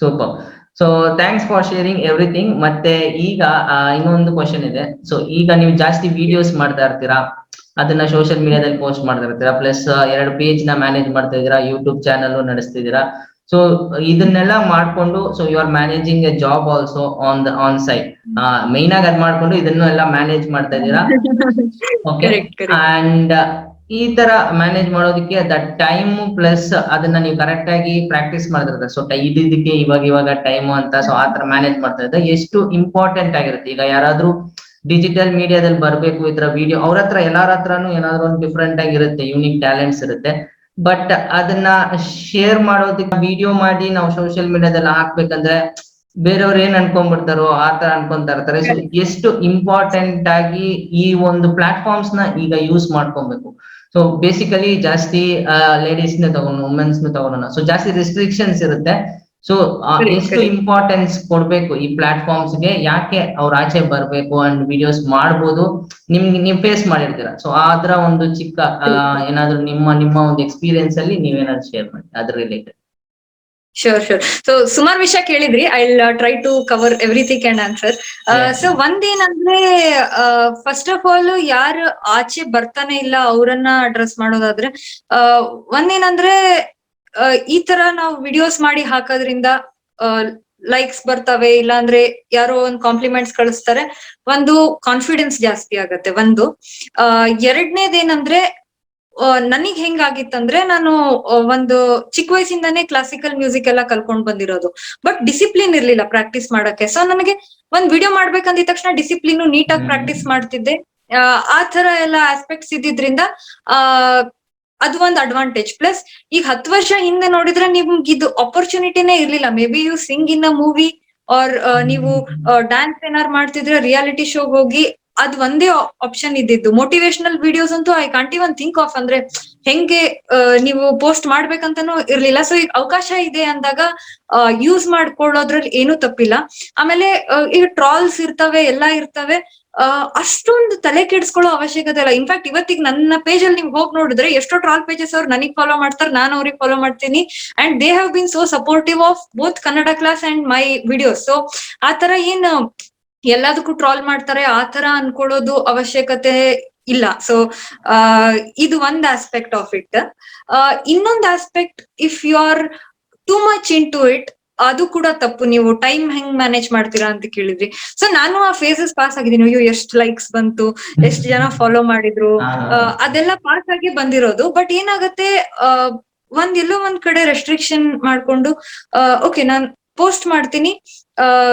Super. So thanks for sharing everything. ಮತ್ತೆ ಈಗ ಇನ್ನೊಂದು ಕ್ವಶನ್ ಇದೆ. ಸೊ ಈಗ ನೀವು ಜಾಸ್ತಿ ವಿಡಿಯೋಸ್ ಮಾಡ್ತಾ ಇರ್ತೀರಾ, ಅದನ್ನ ಸೋಷಿಯಲ್ ಮೀಡಿಯಾದಲ್ಲಿ ಪೋಸ್ಟ್ ಮಾಡ್ತಾ ಇರ್ತೀರಾ, ಪ್ಲಸ್ 2 ಪೇಜ್ ನ ಮ್ಯಾನೇಜ್ ಮಾಡ್ತಾ ಇದೀರಾ, ಯೂಟ್ಯೂಬ್ ಚಾನಲ್ ನಡೆಸ್ತಿದ್ದೀರಾ. ಸೊ ಇದನ್ನೆಲ್ಲ ಮಾಡ್ಕೊಂಡು, so you are managing a job also on side. Main ಆಗಿ ಅದ್ ಮಾಡ್ಕೊಂಡು ಇದನ್ನೆಲ್ಲ ಮ್ಯಾನೇಜ್ ಮಾಡ್ತಾ ಇದ್ದೀರಾ. ಓಕೆ. ಅಂಡ್ ಈ ತರ ಮ್ಯಾನೇಜ್ ಮಾಡೋದಕ್ಕೆ ದಟ್ ಟೈಮ್ ಪ್ಲಸ್ ಅದನ್ನ ನೀವು ಕರೆಕ್ಟ್ ಆಗಿ ಪ್ರಾಕ್ಟೀಸ್ ಮಾಡಿದ್ರೆ, ಸೊ ಇದಕ್ಕೆ ಇವಾಗ ಟೈಮ್ ಅಂತ, ಸೊ ಆ ತರ ಮ್ಯಾನೇಜ್ ಮಾಡ್ತಾ ಇದ್ದ ಎಷ್ಟು ಇಂಪಾರ್ಟೆಂಟ್ ಆಗಿರುತ್ತೆ. ಈಗ ಯಾರಾದ್ರೂ ಡಿಜಿಟಲ್ ಮೀಡಿಯಾದಲ್ಲಿ ಬರ್ಬೇಕು ಈ ತರ ವಿಡಿಯೋ, ಅವ್ರ ಹತ್ರ ಎಲ್ಲಾರ ಹತ್ರನು ಏನಾದ್ರು ಒಂದು ಡಿಫ್ರೆಂಟ್ ಆಗಿರುತ್ತೆ, ಯೂನಿಕ್ ಟ್ಯಾಲೆಂಟ್ಸ್ ಇರುತ್ತೆ. ಬಟ್ ಅದನ್ನ ಶೇರ್ ಮಾಡೋದಕ್ಕೆ ವಿಡಿಯೋ ಮಾಡಿ ನಾವು ಸೋಷಿಯಲ್ ಮೀಡಿಯಾದಲ್ಲಿ ಹಾಕ್ಬೇಕಂದ್ರೆ ಬೇರೆಯವ್ರು ಏನ್ ಅನ್ಕೊಂಡ್ಬಿಡ್ತಾರೋ ಆ ತರ ಅನ್ಕೊಂತಾ ಇರ್ತಾರೆ. ಸೊ ಎಷ್ಟು ಇಂಪಾರ್ಟೆಂಟ್ ಆಗಿ ಈ ಒಂದು ಪ್ಲಾಟ್ಫಾರ್ಮ್ಸ್ ನ ಈಗ ಯೂಸ್ ಮಾಡ್ಕೊಬೇಕು. ಸೊ ಬೇಸಿಕಲಿ ಜಾಸ್ತಿ ಲೇಡೀಸ್ ನ ತಗೊಂಡು ವುಮೆನ್ಸ್ ನ ತಗೊಂಡ, ಸೊ ಜಾಸ್ತಿ ರೆಸ್ಟ್ರಿಕ್ಷನ್ಸ್ ಇರುತ್ತೆ. ಸೊ ಎಷ್ಟು ಇಂಪಾರ್ಟೆನ್ಸ್ ಕೊಡ್ಬೇಕು ಈ ಪ್ಲಾಟ್ಫಾರ್ಮ್ಸ್ ಗೆ, ಯಾಕೆ ಅವ್ರ ಆಚೆ ಬರ್ಬೇಕು ಅಂಡ್ ವಿಡಿಯೋಸ್ ಮಾಡ್ಬೋದು, ನೀವು ಫೇಸ್ ಮಾಡಿರ್ತೀರಾ. ಸೊ ಅದ್ರ ಒಂದು ಚಿಕ್ಕ ಏನಾದ್ರು ನಿಮ್ಮ ಒಂದು ಎಕ್ಸ್ಪೀರಿಯನ್ಸ್ ಅಲ್ಲಿ ನೀವೇನಾದ್ರು ಶೇರ್ ಮಾಡಿ ಅದ್ರ ರಿಲೇಟೆಡ್. ಶೋರ್. ಸೊ ಸುಮಾರು ವಿಷಯ ಕೇಳಿದ್ರಿ. I will try to cover everything and answer. So ಒಂದೇನಂದ್ರೆ, ಫಸ್ಟ್ ಆಫ್ ಆಲ್ ಯಾರು ಆಚೆ ಬರ್ತಾನೆ ಇಲ್ಲ ಅವರನ್ನ ಅಡ್ರೆಸ್ ಮಾಡೋದಾದ್ರೆ, ಒಂದೇನಂದ್ರೆ ಈ ತರ ನಾವು ವಿಡಿಯೋಸ್ ಮಾಡಿ ಹಾಕೋದ್ರಿಂದ ಲೈಕ್ಸ್ ಬರ್ತವೆ, ಇಲ್ಲಾಂದ್ರೆ ಯಾರೋ ಒಂದ್ ಕಾಂಪ್ಲಿಮೆಂಟ್ಸ್ ಕಳಿಸ್ತಾರೆ, ಒಂದು ಕಾನ್ಫಿಡೆನ್ಸ್ ಜಾಸ್ತಿ ಆಗತ್ತೆ ಒಂದು. ಎರಡನೇದೇನಂದ್ರೆ, ನನಗ್ ಹೆಂಗಾಗಿತ್ತಂದ್ರೆ, ನಾನು ಒಂದು ಚಿಕ್ಕ ವಯಸ್ಸಿಂದಾನೇ ಕ್ಲಾಸಿಕಲ್ ಮ್ಯೂಸಿಕ್ ಎಲ್ಲ ಕಲ್ಕೊಂಡ್ ಬಂದಿರೋದು. ಬಟ್ ಡಿಸಿಪ್ಲಿನ್ ಇರ್ಲಿಲ್ಲ ಪ್ರಾಕ್ಟೀಸ್ ಮಾಡಕ್ಕೆ. ಸೊ ನನಗೆ ಒಂದ್ ವಿಡಿಯೋ ಮಾಡ್ಬೇಕಂದಿದ ತಕ್ಷಣ ಡಿಸಿಪ್ಲಿನ್ ನೀಟಾಗಿ ಪ್ರಾಕ್ಟೀಸ್ ಮಾಡ್ತಿದ್ದೆ. ಆ ತರ ಎಲ್ಲ ಆಸ್ಪೆಕ್ಟ್ಸ್ ಇದ್ದಿದ್ರಿಂದ ಅದು ಒಂದು ಅಡ್ವಾಂಟೇಜ್. ಪ್ಲಸ್ ಈಗ 10 ವರ್ಷ ಹಿಂದೆ ನೋಡಿದ್ರೆ ನಿಮ್ಗೆ ಇದು ಆಪರ್ಚುನಿಟಿನೇ ಇರ್ಲಿಲ್ಲ. Maybe you sing in a movie or ನೀವು ಡ್ಯಾನ್ಸ್ ಏನಾರು ಮಾಡ್ತಿದ್ರೆ ರಿಯಾಲಿಟಿ ಶೋಗ್ ಹೋಗಿ ಅದ್ ಒಂದೇ ಆಪ್ಷನ್ ಇದ್ದಿದ್ದು. ಮೋಟಿವೇಶನಲ್ ವಿಡಿಯೋಸ್ ಅಂತೂ I can't even think of, ಅಂದ್ರೆ ಹೆಂಗೆ ನೀವು ಪೋಸ್ಟ್ ಮಾಡ್ಬೇಕಂತಾನು ಇರ್ಲಿಲ್ಲ. ಸೊ ಈಗ ಅವಕಾಶ ಇದೆ ಅಂದಾಗ ಯೂಸ್ ಮಾಡ್ಕೊಳ್ಳೋದ್ರಲ್ಲಿ ಏನೂ ತಪ್ಪಿಲ್ಲ. ಆಮೇಲೆ ಈಗ ಟ್ರಾಲ್ಸ್ ಇರ್ತವೆ, ಎಲ್ಲಾ ಇರ್ತವೆ, ಅಷ್ಟೊಂದು ತಲೆ ಕೆಡ್ಸ್ಕೊಳ್ಳೋ ಅವಶ್ಯಕತೆ ಇಲ್ಲ. ಇನ್ಫ್ಯಾಕ್ಟ್ ಇವತ್ತಿಗೆ ನನ್ನ ಪೇಜ್ ಅಲ್ಲಿ ನೀವು ಹೋಗಿ ನೋಡಿದ್ರೆ ಎಷ್ಟೋ ಟ್ರಾಲ್ ಪೇಜಸ್ ಅವ್ರು ನನಗ್ ಫಾಲೋ ಮಾಡ್ತಾರೆ, ನಾನು ಅವ್ರಿಗೆ ಫಾಲೋ ಮಾಡ್ತೀನಿ. And they have been so supportive of both Kannada class and my videos. So ಆತರ ಏನ್ ಎಲ್ಲದಕ್ಕೂ ಟ್ರಾಲ್ ಮಾಡ್ತಾರೆ ಆತರ ಅನ್ಕೊಳ್ಳೋದು ಅವಶ್ಯಕತೆ ಇಲ್ಲ. ಸೊ ಇದು ಒಂದ್ ಆಸ್ಪೆಕ್ಟ್ ಆಫ್ ಇಟ್. ಇನ್ನೊಂದ್ aspect, if you are too much into it, ಅದು ಕೂಡ ತಪ್ಪು. ನೀವು ಟೈಮ್ ಹೆಂಗ್ ಮ್ಯಾನೇಜ್ ಮಾಡ್ತೀರಾ ಅಂತ ಕೇಳಿದ್ರಿ. ಸೊ ನಾನು ಆ ಫೇಸಸ್ ಪಾಸ್ ಆಗಿದ್ದೀನಿ. ಅಯ್ಯೋ ಎಷ್ಟ್ ಲೈಕ್ಸ್ ಬಂತು, ಎಷ್ಟ್ ಜನ ಫಾಲೋ ಮಾಡಿದ್ರು, ಅದೆಲ್ಲ ಪಾಸ್ ಆಗಿ ಬಂದಿರೋದು. ಬಟ್ ಏನಾಗತ್ತೆ, ಎಲ್ಲೋ ಒಂದ್ ಕಡೆ ರೆಸ್ಟ್ರಿಕ್ಷನ್ ಮಾಡ್ಕೊಂಡು ಓಕೆ ನಾನ್ ಪೋಸ್ಟ್ ಮಾಡ್ತೀನಿ,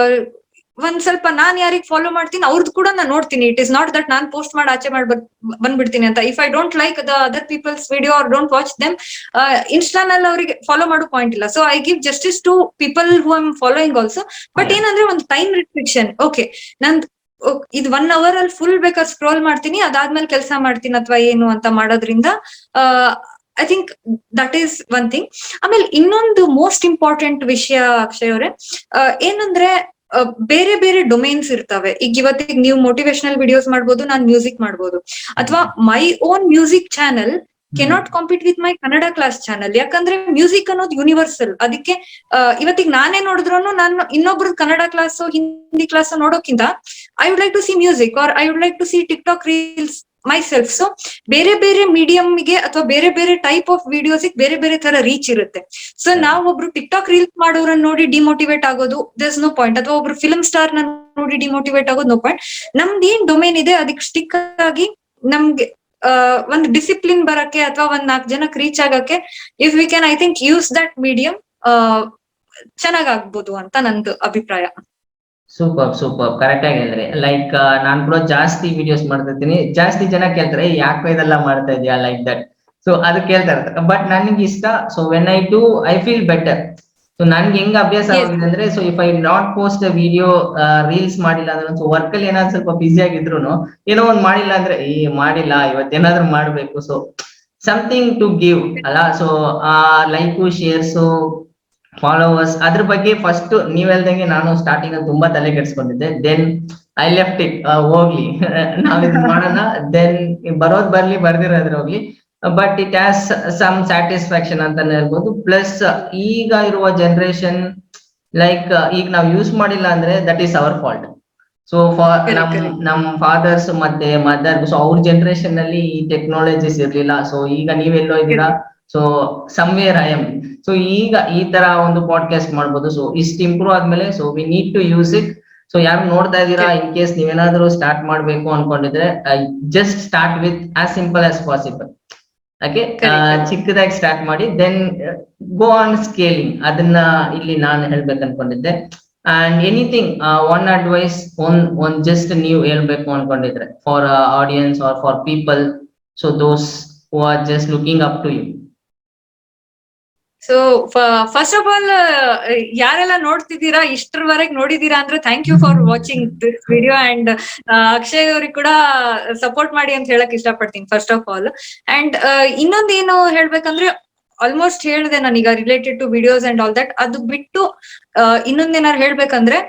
ಒಂದ್ ಸ್ವಲ್ಪ ನಾನ್ ಯಾರಿಗ್ ಫಾಲೋ ಮಾಡ್ತೀನಿ ಅವ್ರದ್ದು ಕೂಡ ನಾನ್ ನೋಡ್ತೀನಿ. ಇಟ್ ಇಸ್ ನಾಟ್ ದಟ್ ನಾನ್ ಪೋಸ್ಟ್ ಮಾಡಿ ಆಚೆ ಮಾಡಿ ಬಂದ್ಬಿಡ್ತೀನಿ ಅಂತ. If I don't like the other peoples video or don't watch them, ಇನ್ಸ್ಟಾನಲ್ಲಿ ಅವ್ರಿಗೆ ಫಾಲೋ ಮಾಡೋ ಪಾಯಿಂಟ್ ಇಲ್ಲ. So I give justice to people who I'm following also. But ಏನಂದ್ರೆ ಒಂದು ಟೈಮ್ ರೆಸ್ಟ್ರಿಕ್ಷನ್. ಓಕೆ ನಾನ್ ಇದು 1 hour ಅಲ್ಲಿ ಫುಲ್ ಬೇಕಾದ್ರೆ ಸ್ಕ್ರೋಲ್ ಮಾಡ್ತೀನಿ, ಅದಾದ್ಮೇಲೆ ಕೆಲಸ ಮಾಡ್ತೀನಿ ಅಥವಾ ಏನು ಅಂತ ಮಾಡೋದ್ರಿಂದ I think that is one thing. ಆಮೇಲೆ ಇನ್ನೊಂದು ಮೋಸ್ಟ್ ಇಂಪಾರ್ಟೆಂಟ್ ವಿಷಯ ಅಕ್ಷಯ್ ಅವರೇ, ಏನಂದ್ರೆ ಬೇರೆ ಬೇರೆ ಡೊಮೇನ್ಸ್ ಇರ್ತವೆ. ಈಗ ಇವತ್ತಿಗೆ ನೀವು ಮೋಟಿವೇಶನಲ್ ವಿಡಿಯೋಸ್ ಮಾಡ್ಬೋದು, ನಾನ್ ಮ್ಯೂಸಿಕ್ ಮಾಡ್ಬೋದು, ಅಥವಾ my own music channel cannot compete with my Kannada class channel. ಯಾಕಂದ್ರೆ ಮ್ಯೂಸಿಕ್ ಅನ್ನೋದು ಯೂನಿವರ್ಸಲ್. ಅದಕ್ಕೆ ಇವತ್ತಿಗೆ ನಾನೇ ನೋಡಿದ್ರು ನಾನು ಇನ್ನೊಬ್ರು ಕನ್ನಡ ಕ್ಲಾಸ್ ಹಿಂದಿ ಕ್ಲಾಸ್ ನೋಡೋಕ್ಕಿಂತ I would like to see music or I would like to see TikTok reels myself. So ಬೇರೆ ಬೇರೆ ಮೀಡಿಯಂಗೆ ಅಥವಾ ಬೇರೆ ಬೇರೆ ಟೈಪ್ ಆಫ್ ವಿಡಿಯೋಸ್ ಬೇರೆ ಬೇರೆ ತರ ರೀಚ್ ಇರುತ್ತೆ. ಸೊ ನಾವ್ ಒಬ್ರು ಟಿಕ್ಟಾಕ್ ರೀಲ್ಸ್ ಮಾಡೋರನ್ನ ನೋಡಿ ಡಿಮೋಟಿವೇಟ್ ಆಗೋದು ದರ್ಸ್ ನೋ ಪಾಯಿಂಟ್, ಅಥವಾ ಒಬ್ರು ಫಿಲ್ಮ್ ಸ್ಟಾರ್ ನ ನೋಡಿ ಡಿಮೋಟಿವೇಟ್ ಆಗೋದು ನೋ ಪಾಯಿಂಟ್. ನಮ್ದು ಏನ್ ಡೊಮೇನ್ ಇದೆ ಅದಕ್ಕೆ ಸ್ಟಿಕ್ ಆಗಿ ನಮ್ಗೆ ಒಂದು ಡಿಸಿಪ್ಲಿನ್ ಬರಕ್ಕೆ ಅಥವಾ ಒಂದ್ 4 ಜನಕ್ಕೆ ರೀಚ್ ಆಗಕ್ಕೆ if we can I think use that medium ಚೆನ್ನಾಗಾಗ್ಬೋದು ಅಂತ ನಂದು ಅಭಿಪ್ರಾಯ. ಸೂಪರ್ ಕರೆಕ್ಟ್ ಆಗಿ ಹೇಳಿದ್ರೆ. ಲೈಕ್ ನಾನ್ ಕೂಡ ಜಾಸ್ತಿ ವಿಡಿಯೋಸ್ ಮಾಡ್ತಿರ್ತೀನಿ, ಜಾಸ್ತಿ ಜನ ಕೇಳ್ತಾರೆ ಯಾಕೆ ಇದೆಲ್ಲ ಮಾಡ್ತಾ ಇದೆಯಾ ಲೈಕ್ ದಟ್. ಸೊ ಅದು ಕೇಳ್ತಾ ಇರ್ತಾರೆ. ಬಟ್ ನನಗೆ ಇಷ್ಟ. So when I do I feel better. So ನನ್ಗೆ ಹೆಂಗ್ ಅಭ್ಯಾಸ ಆಗಿದೆ ಅಂದ್ರೆ, so if I not post video, reels ಮಾಡಿಲ್ಲ ಅಂದ್ರೆ, ಸೊ ವರ್ಕ್ ಅಲ್ಲಿ ಏನಾದ್ರು ಸ್ವಲ್ಪ ಬಿಸಿ ಆಗಿದ್ರು ಏನೋ ಒಂದ್ ಮಾಡಿಲ್ಲ ಅಂದ್ರೆ ಮಾಡಿಲ್ಲ ಇವತ್ತೇನಾದ್ರು ಮಾಡ್ಬೇಕು. ಸೊ ಸಮಥಿಂಗ್ ಟು ಗಿವ್ ಅಲ್ಲ. ಸೊ ಲೈಕು ಶೇರ್ಸು ಫಾಲೋವರ್ಸ್ ಅದ್ರ ಬಗ್ಗೆ ಫಸ್ಟ್ ನೀವ್ ಹೇಳ್ದಂಗೆ ನಾನು ಸ್ಟಾರ್ಟಿಂಗ್ ಅಲ್ಲಿ ತುಂಬಾ ತಲೆ ಕೆಡ್ಸ್ಕೊಂಡಿದ್ದೆ. ದೆನ್ ಐ ಲೆಫ್ಟ್ ಇಟ್, ಹೋಗ್ಲಿ ನಾವ್ ಇದು ಮಾಡೋಣ, ದೆನ್ ಬರೋದ್ ಬರ್ಲಿ ಬರ್ದಿರೋದ್ರ ಹೋಗ್ಲಿ. But it has some satisfaction ಅಂತಾನೆ ಹೇಳ್ಬೋದು. ಪ್ಲಸ್ ಈಗ ಇರುವ ಜನರೇಷನ್ ಲೈಕ್ ಈಗ ನಾವ್ ಯೂಸ್ ಮಾಡಿಲ್ಲ ಅಂದ್ರೆ that is our fault. So ನಮ್ ಫಾದರ್ಸ್ ಮತ್ತೆ ಮದರ್, ಸೊ ಅವ್ರ ಜನರೇಷನ್ ಅಲ್ಲಿ ಈ ಟೆಕ್ನಾಲಜೀಸ್ ಇರ್ಲಿಲ್ಲ. ಸೊ ಈಗ ನೀವೆಲ್ಲೋ ಇದ್ದೀರಾ, so somewhere I M. So ಈಗ ಈ ತರ ಒಂದು ಪಾಡ್ಕಾಸ್ಟ್ ಮಾಡ್ಬೋದು. ಸೊ ಇಷ್ಟು ಇಂಪ್ರೂವ್ ಆದ್ಮೇಲೆ so we need to use it. So ಯಾರು ನೋಡ್ತಾ ಇದ್ದೀರಾ, ಇನ್ ಕೇಸ್ ನೀವೇನಾದ್ರೂ ಸ್ಟಾರ್ಟ್ ಮಾಡ್ಬೇಕು ಅನ್ಕೊಂಡಿದ್ರೆ just start with as simple as possible. Okay, ಚಿಕ್ಕದಾಗಿ ಸ್ಟಾರ್ಟ್ ಮಾಡಿ, ದೆನ್ ಗೋ ಆನ್ ಸ್ಕೇಲಿಂಗ್. ಅದನ್ನ ಇಲ್ಲಿ ನಾನು ಹೇಳ್ಬೇಕು ಅನ್ಕೊಂಡಿದ್ದೆ. And anything one advice, one just ನೀವು ಹೇಳ್ಬೇಕು ಅನ್ಕೊಂಡಿದ್ರೆ for audience or for people, so those who are just looking up to you. So first of all ಯಾರೆಲ್ಲ ನೋಡ್ತಿದ್ದೀರಾ, ಇಷ್ಟರವರೆಗೆ ನೋಡಿದೀರಾ ಅಂದ್ರೆ thank you for watching this video. And Akshay ಅವ್ರಿಗೆ ಕೂಡ ಸಪೋರ್ಟ್ ಮಾಡಿ ಅಂತ ಹೇಳಕ್ ಇಷ್ಟಪಡ್ತೀನಿ ಫಸ್ಟ್ ಆಫ್ ಆಲ್. ಅಂಡ್ ಇನ್ನೊಂದೇನು ಹೇಳ್ಬೇಕಂದ್ರೆ, ಆಲ್ಮೋಸ್ಟ್ ಹೇಳಿದೆ ನಾನೀಗ related to videos and all that. ಅದು ಬಿಟ್ಟು ಇನ್ನೊಂದೇನಾರು ಹೇಳ್ಬೇಕಂದ್ರೆ,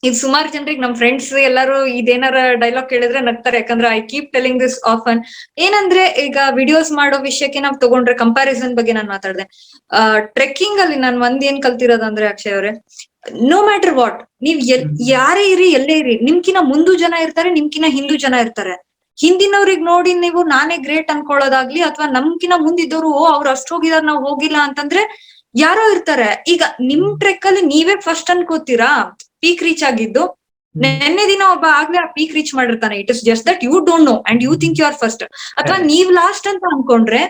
ಈಗ ಸುಮಾರು ಜನರಿಗೆ ನಮ್ ಫ್ರೆಂಡ್ಸ್ ಎಲ್ಲರೂ ಇದೇನಾರ ಡೈಲಾಗ್ ಕೇಳಿದ್ರೆ ನಗ್ತಾರೆ. ಯಾಕಂದ್ರೆ I keep telling this often. ಏನಂದ್ರೆ ಈಗ ವಿಡಿಯೋಸ್ ಮಾಡೋ ವಿಷಯಕ್ಕೆ ನಾವ್ ತಗೊಂಡ್ರೆ, ಕಂಪ್ಯಾರಿಸನ್ ಬಗ್ಗೆ ನಾನು ಮಾತಾಡ್ದೆ. ಟ್ರೆಕ್ಕಿಂಗ್ ಅಲ್ಲಿ ನಾನು ಏನ್ ಕಲ್ತಿರೋದಂದ್ರೆ ಅಕ್ಷಯ್ ಅವ್ರೆ, ನೋ ಮ್ಯಾಟರ್ ವಾಟ್, ನೀವ್ ಯಾರೇ ಇರಿ ಎಲ್ಲೇ ಇರಿ, ನಿಮ್ಕಿನ ಮುಂದು ಜನ ಇರ್ತಾರೆ, ನಿಮ್ಕಿನ ಹಿಂದೂ ಜನ ಇರ್ತಾರೆ. ಹಿಂದಿನವ್ರಿಗೆ ನೋಡಿ ನೀವು ನಾನೇ ಗ್ರೇಟ್ ಅನ್ಕೊಳ್ಳೋದಾಗ್ಲಿ, ಅಥವಾ ನಮ್ಕಿನ ಮುಂದಿದ್ದವ್ರು ಅವ್ರು ಅಷ್ಟ್ ಹೋಗಿದಾರ ನಾವ್ ಹೋಗಿಲ್ಲ ಅಂತಂದ್ರೆ ಯಾರೋ ಇರ್ತಾರೆ. ಈಗ ನಿಮ್ ಟ್ರೆಕ್ ಅಲ್ಲಿ ನೀವೇ ಫಸ್ಟ್ ಅನ್ಕೋತೀರಾ ಪೀಕ್ ರೀಚ್ ಆಗಿದ್ದು. ನೆನ್ನೆ ದಿನ ಒಬ್ಬ ಆಗ್ಲೇ ಆ ಪೀಕ್ ರೀಚ್ ಮಾಡಿರ್ತಾನೆ. It is just that you don't know and you think you are first. ಅಥವಾ ನೀವ್ ಲಾಸ್ಟ್ ಅಂತ ಅನ್ಕೊಂಡ್ರೆ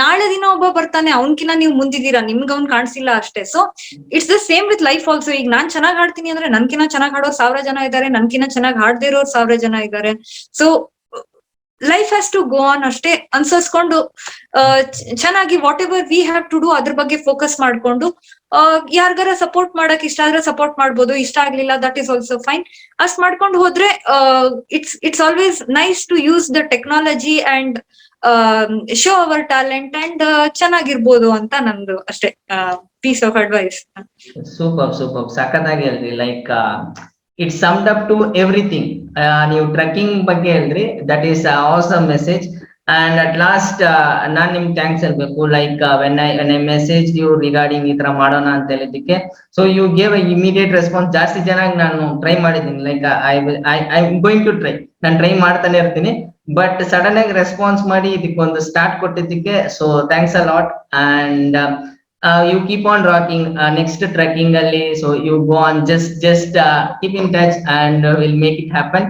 ನಾಳೆ ದಿನ ಒಬ್ಬ ಬರ್ತಾನೆ, ಅವನ್ಕಿನ ನೀವು ಮುಂದಿದ್ದೀರಾ, ನಿಮ್ಗೆ ಅವ್ನ್ ಕಾಣಿಸಿಲ್ಲ ಅಷ್ಟೇ. So it's the same with life also. ಈಗ ನಾನ್ ಚೆನ್ನಾಗ್ ಹಾಡ್ತೀನಿ ಅಂದ್ರೆ ನನ್ಕಿನ ಚೆನ್ನಾಗ್ ಹಾಡೋರ್ 1000 ಜನ ಇದ್ದಾರೆ, ನನ್ಕಿನ ಚೆನ್ನಾಗ್ ಹಾಡ್ದೇ ಇರೋರ್ 1000 ಜನ ಇದ್ದಾರೆ. So life has to go on ಅಷ್ಟೇ ಅನ್ಸಸ್ಕೊಂಡು ಚೆನ್ನಾಗಿ whatever we have to do ಅದ್ರ ಬಗ್ಗೆ ಫೋಕಸ್ ಮಾಡ್ಕೊಂಡು ಯಾರಿಗಾರ ಸಪೋರ್ಟ್ ಮಾಡಕ್ ಇಷ್ಟ ಆದ್ರೆ ಸಪೋರ್ಟ್ ಮಾಡ್ಬೋದು, ಇಷ್ಟ ಆಗ್ಲಿಲ್ಲ ದಟ್ ಈಸ್ ಆಲ್ಸೋ ಫೈನ್. ಅಷ್ಟ್ ಮಾಡ್ಕೊಂಡು ಹೋದ್ರೆ it's always nice to use the technology and show our talent and ಚೆನ್ನಾಗಿರ್ಬೋದು ಅಂತ ನಂದು ಅಷ್ಟೇ ಪೀಸ್ ಆಫ್ ಅಡ್ವೈಸ್. ಸೂಪರ್ ಸಖತ್ತಾಗಿ ಹೇಳ್ರಿ. Like it summed up to everything. ನೀವು ಟ್ರೆಕ್ಕಿಂಗ್ ಬಗ್ಗೆ ಹೇಳ್ರಿ, that is awesome message. And at last ನಾನ್ ನಿಮ್ಗೆ ಥ್ಯಾಂಕ್ಸ್ ಹೇಳ್ಬೇಕು. Like when I message you regarding ಈ ತರ ಮಾಡೋಣ ಅಂತ ಹೇಳಿದ್ದಕ್ಕೆ, so you gave immediate response. ಜಾಸ್ತಿ ಜನ ನಾನು ಟ್ರೈ ಮಾಡಿದ್ದೀನಿ, like I going to try, ನಾನು ಟ್ರೈ ಮಾಡ್ತಾನೆ ಇರ್ತೀನಿ. ಬಟ್ ಸಡನ್ ಆಗಿ ರೆಸ್ಪಾನ್ಸ್ ಮಾಡಿ ಇದಕ್ಕೊಂದು ಸ್ಟಾರ್ಟ್ ಕೊಟ್ಟಿದ್ದಕ್ಕೆ so thanks a lot. And you keep on rocking next trekking ಅಲ್ಲಿ. So you go on, just keep in touch and we'll make it happen.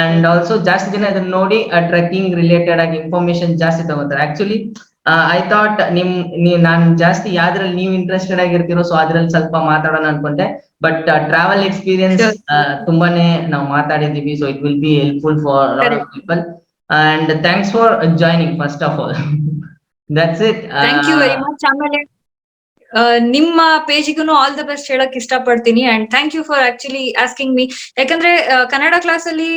And also ಜಾಸ್ತಿ ಜನ ಇದನ್ನ ನೋಡಿ ಟ್ರೆಕ್ಕಿಂಗ್ ರಿಲೇಟೆಡ್ ಆಗಿ ಇನ್ಫಾರ್ಮೇಶನ್ ಜಾಸ್ತಿ ತಗೋತಾರೆ. ಆಕ್ಚುಲಿ ಐ ಥಾಟ್ ನಾನ್ ಜಾಸ್ತಿ ಯಾವ್ದ್ರಲ್ಲಿ ನೀವು ಇಂಟ್ರೆಸ್ಟೆಡ್ ಆಗಿರ್ತೀರೋ ಸೊ ಅದ್ರಲ್ಲಿ ಸ್ವಲ್ಪ ಮಾತಾಡೋಣ ಅನ್ಕೊಂಡೆ. ಬಟ್ ಟ್ರಾವೆಲ್ ಎಕ್ಸ್ಪೀರಿಯನ್ಸ್ ತುಂಬಾನೇ ನಾವು ಮಾತಾಡಿದೀವಿ. So it will be helpful for lot of people. And thanks for joining first of all. That's it. Thank you very much. ಆಮೇಲೆ ನಿಮ್ಮ ಪೇಜಿಗೂ ಆಲ್ ದ ಬೆಸ್ಟ್ ಹೇಳಕ್ ಇಷ್ಟಪಡ್ತೀನಿ. And thank you for actually asking me. ಯಾಕಂದ್ರೆ ಕನ್ನಡ ಕ್ಲಾಸ್ ಅಲ್ಲಿ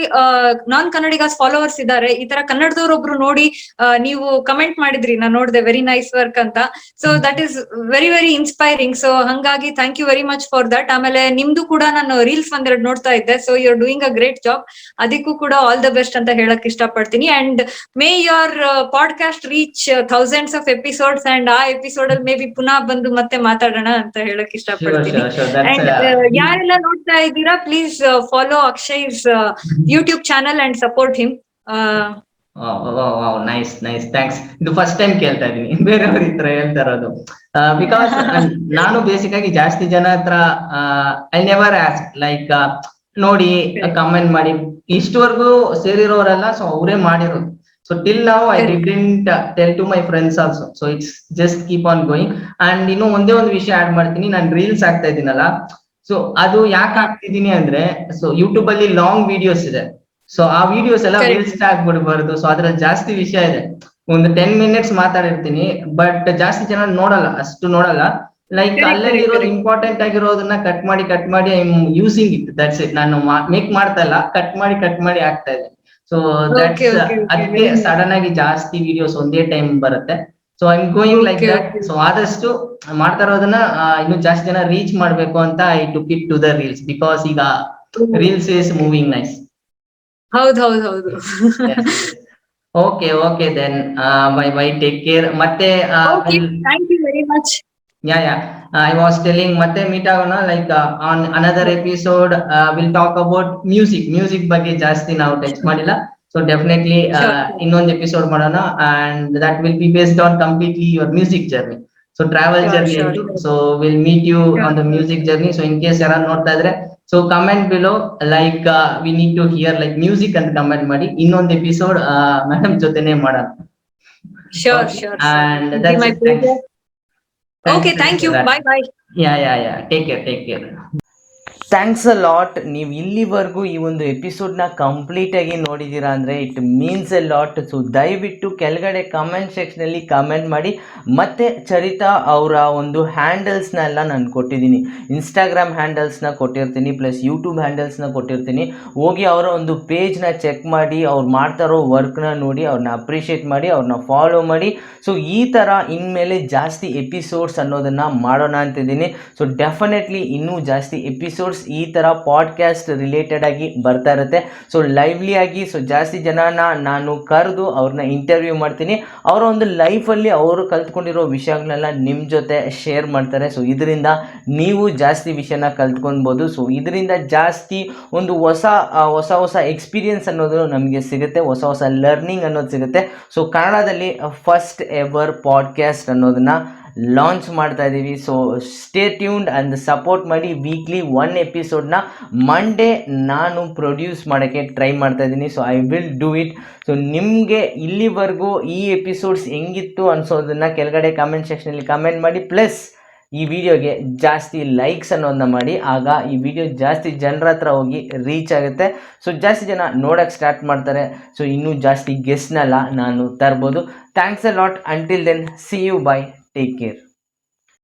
ನಾನ್ ಕನ್ನಡಿಗಾಸ್ ಫಾಲೋವರ್ಸ್ ಇದ್ದಾರೆ. ಈ ತರ ಕನ್ನಡದವ್ರೊಬ್ರು ನೋಡಿ ನೀವು ಕಮೆಂಟ್ ಮಾಡಿದ್ರಿ, ನಾನು ನೋಡಿದೆ, ವೆರಿ ನೈಸ್ ವರ್ಕ್ ಅಂತ. So that is very very inspiring. So ಹಂಗಾಗಿ thank you very much for that. ಆಮೇಲೆ ನಿಮ್ದು ಕೂಡ ನಾನು ರೀಲ್ಸ್ ಒಂದೆರಡು ನೋಡ್ತಾ ಇದ್ದೆ. So you are doing a great job. ಅದಕ್ಕೂ ಕೂಡ ಆಲ್ ದ ಬೆಸ್ಟ್ ಅಂತ ಹೇಳಕ್ ಇಷ್ಟಪಡ್ತೀನಿ. And may your podcast reach thousands of episodes. And ಆ ಎಪಿಸೋಡ್ ಅಲ್ಲಿ ಮೇ ಬಿ ಪುನಃ ಬಂದು ಮತ್ತೆ ಮಾತಾಡೋಣ ಅಂತ ಹೇಳಕ್ ಇಷ್ಟಪಡ್ತೀನಿ. ಅಂಡ್ ಯಾರೆಲ್ಲ ನೋಡ್ತಾ ಇದ್ದೀರಾ, please follow Akshay's YouTube channel and support him. Nice thanks. ಇದು ಫಸ್ಟ್ ಟೈಮ್ ಕೇಳ್ತಾ ಇದೀನಿ ಬೇರೆಯವ್ರ ಹತ್ರ ಹೇಳ್ತಾ ಇರೋದು. ಬಿಕಾಸ್ ನಾನು ಬೇಸಿಕ್ ಆಗಿ ಜಾಸ್ತಿ ಜನ ಹತ್ರ ಐ ನೆವರ್ ಆಸ್ಕ್, ಲೈಕ್ ನೋಡಿ ಕಮೆಂಟ್ ಮಾಡಿ, ಇಷ್ಟವರೆಗೂ ಸೇರಿರೋರೆಲ್ಲ ಸೊ ಅವರೇ ಮಾಡಿರೋದು. So till now I didn't tell to my friends also. So it's just keep on going. And ಇನ್ನು ಒಂದೇ ಒಂದು ವಿಷಯ ಆಡ್ ಮಾಡ್ತೀನಿ. ನಾನು ರೀಲ್ಸ್ ಆಗ್ತಾ ಇದ್ದೀನಲ್ಲ, ಸೊ ಅದು ಯಾಕೆ ಆಗ್ತಿದ್ದೀನಿ ಅಂದ್ರೆ, ಸೊ ಯೂಟ್ಯೂಬ್ ಅಲ್ಲಿ ಲಾಂಗ್ ವಿಡಿಯೋಸ್ ಇದೆ. ಸೊ ಆ ವಿಡಿಯೋಸ್ ಎಲ್ಲ ರೀಲ್ಸ್ ಆಗ್ಬಿಡ್ಬಾರ್ದು. ಸೊ ಅದ್ರಲ್ಲಿ ಜಾಸ್ತಿ ವಿಷಯ ಇದೆ. ಒಂದು 10 minutes ಮಾತಾಡಿರ್ತೀನಿ, ಬಟ್ ಜಾಸ್ತಿ ಜನ ನೋಡಲ್ಲ, ಅಷ್ಟು ನೋಡಲ್ಲ. ಲೈಕ್ ಅಲ್ಲಲ್ಲಿ ಇರೋದು ಇಂಪಾರ್ಟೆಂಟ್ ಆಗಿರೋದನ್ನ ಕಟ್ ಮಾಡಿ I am using it. That's it. ನಾನು ಮೇಕ್ ಮಾಡ್ತಾ ಇಲ್ಲ, ಕಟ್ ಮಾಡಿ ಆಗ್ತಾ ಇದೆ. ಸೊ ಅದಕ್ಕೆ ಸಡನ್ ಆಗಿ ಜಾಸ್ತಿ ವಿಡಿಯೋಸ್ ಒಂದೇ ಟೈಮ್ ಬರುತ್ತೆ. So I am going like that. So ಆದಷ್ಟು ಮಾಡ್ತಾ ಇರೋದನ್ನ ಇನ್ನು ಜಾಸ್ತಿ ಜನ ರೀಚ್ ಮಾಡ್ಬೇಕು ಅಂತ I took it to the reels, because ಈಗ ರೀಲ್ಸ್ ಇಸ್ ಮೂವಿಂಗ್ ನೈಸ್. ಹೌದು. Okay then bye take care. ಮತ್ತೆ thank you very much. Yeah. I was telling ಮತ್ತೆ meet ಆಗೋಣ. Like on another episode we'll talk about music ಬಗ್ಗೆ ಜಾಸ್ತಿ ನಾವು ಟಚ್ ಮಾಡಿಲ್ಲ. So definitely ಇನ್ನೊಂದು ಎಪಿಸೋಡ್ ಮಾಡೋಣ. And that will be based on completely your music journey. So travel journey. So we'll meet you on the music journey. So in case ಯಾರು ನೋಡ್ತಾ ಇದ್ರೆ, so comment below like we need to hear like music ಅಂತ ಕಮೆಂಟ್ ಮಾಡಿ. ಇನ್ನೊಂದು ಎಪಿಸೋಡ್ ಮೇಡಮ್ ಜೊತೆನೆ ಮಾಡೋಣ. Sure. And that's it. Okay, thank you. Bye. Yeah. Take care. Thanks a lot. ನೀವು ಇಲ್ಲಿವರೆಗೂ ಈ ಒಂದು ಎಪಿಸೋಡ್ನ ಕಂಪ್ಲೀಟಾಗಿ ನೋಡಿದ್ದೀರಾ ಅಂದರೆ it means A lot. So ದಯವಿಟ್ಟು ಕೆಳಗಡೆ ಕಮೆಂಟ್ ಸೆಕ್ಷನಲ್ಲಿ ಕಮೆಂಟ್ ಮಾಡಿ. ಮತ್ತು ಚರಿತಾ ಅವರ ಒಂದು ಹ್ಯಾಂಡಲ್ಸ್ನ ಎಲ್ಲ ನಾನು ಕೊಟ್ಟಿದ್ದೀನಿ, ಇನ್ಸ್ಟಾಗ್ರಾಮ್ ಹ್ಯಾಂಡಲ್ಸ್ನ ಕೊಟ್ಟಿರ್ತೀನಿ, ಪ್ಲಸ್ ಯೂಟ್ಯೂಬ್ ಹ್ಯಾಂಡಲ್ಸ್ನ ಕೊಟ್ಟಿರ್ತೀನಿ. ಹೋಗಿ ಅವರ ಒಂದು ಪೇಜ್ನ ಚೆಕ್ ಮಾಡಿ, ಅವ್ರು ಮಾಡ್ತಾ ಇರೋ ವರ್ಕ್ನ ನೋಡಿ, ಅವ್ರನ್ನ ಅಪ್ರಿಷಿಯೇಟ್ ಮಾಡಿ, ಅವ್ರನ್ನ ಫಾಲೋ ಮಾಡಿ. ಸೊ ಈ ಥರ ಇನ್ಮೇಲೆ ಜಾಸ್ತಿ ಎಪಿಸೋಡ್ಸ್ ಅನ್ನೋದನ್ನು ಮಾಡೋಣ ಅಂತಿದ್ದೀನಿ. ಸೊ ಡೆಫಿನೆಟ್ಲಿ ಇನ್ನೂ ಜಾಸ್ತಿ ಎಪಿಸೋಡ್ಸ್ ಈ ಥರ ಪಾಡ್ಕಾಸ್ಟ್ ರಿಲೇಟೆಡ್ ಆಗಿ ಬರ್ತಾ ಇರುತ್ತೆ. ಸೊ ಲೈವ್ಲಿ ಆಗಿ ಸೊ ಜಾಸ್ತಿ ಜನನ ನಾನು ಕರೆದು ಅವ್ರನ್ನ ಇಂಟರ್ವ್ಯೂ ಮಾಡ್ತೀನಿ. ಅವರ ಒಂದು ಲೈಫಲ್ಲಿ ಅವರು ಕಲ್ತ್ಕೊಂಡಿರೋ ವಿಷಯಗಳನ್ನೆಲ್ಲ ನಿಮ್ಮ ಜೊತೆ ಶೇರ್ ಮಾಡ್ತಾರೆ. ಸೊ ಇದರಿಂದ ನೀವು ಜಾಸ್ತಿ ವಿಷಯನ ಕಲ್ತ್ಕೊಳ್ಬೋದು. ಸೊ ಇದರಿಂದ ಜಾಸ್ತಿ ಒಂದು ಹೊಸ ಎಕ್ಸ್ಪೀರಿಯನ್ಸ್ ಅನ್ನೋದು ನಮಗೆ ಸಿಗುತ್ತೆ, ಹೊಸ ಲರ್ನಿಂಗ್ ಅನ್ನೋದು ಸಿಗುತ್ತೆ. ಸೊ ಕನ್ನಡದಲ್ಲಿ ಫಸ್ಟ್ ಎವರ್ ಪಾಡ್ಕಾಸ್ಟ್ ಅನ್ನೋದನ್ನ ಲಾಂಚ್ ಮಾಡ್ತಾ ಇದ್ದೀವಿ. So stay tuned and support ಮಾಡಿ. ವೀಕ್ಲಿ 1 ಎಪಿಸೋಡ್ನ ಮಂಡೇ ನಾನು ಪ್ರೊಡ್ಯೂಸ್ ಮಾಡೋಕ್ಕೆ ಟ್ರೈ ಮಾಡ್ತಾ ಇದ್ದೀನಿ. So I will do it. So ನಿಮಗೆ ಇಲ್ಲಿವರೆಗೂ ಈ ಎಪಿಸೋಡ್ಸ್ ಹೆಂಗಿತ್ತು ಅನಿಸೋದನ್ನು ಕೆಳಗಡೆ ಕಮೆಂಟ್ ಸೆಕ್ಷನಲ್ಲಿ ಕಮೆಂಟ್ ಮಾಡಿ. ಪ್ಲಸ್ ಈ ವಿಡಿಯೋಗೆ ಜಾಸ್ತಿ ಲೈಕ್ಸ್ ಅನ್ನೋದನ್ನ ಮಾಡಿ. ಆಗ ಈ ವಿಡಿಯೋ ಜಾಸ್ತಿ ಜನರ ಹತ್ರ ಹೋಗಿ ರೀಚ್ ಆಗುತ್ತೆ. ಸೊ ಜಾಸ್ತಿ ಜನ ನೋಡೋಕ್ಕೆ ಸ್ಟಾರ್ಟ್ ಮಾಡ್ತಾರೆ. ಸೊ ಇನ್ನೂ ಜಾಸ್ತಿ ಗೆಸ್ಟ್ನೆಲ್ಲ ನಾನು ತರ್ಬೋದು. Thanks a lot. Until then see you, bye, take care.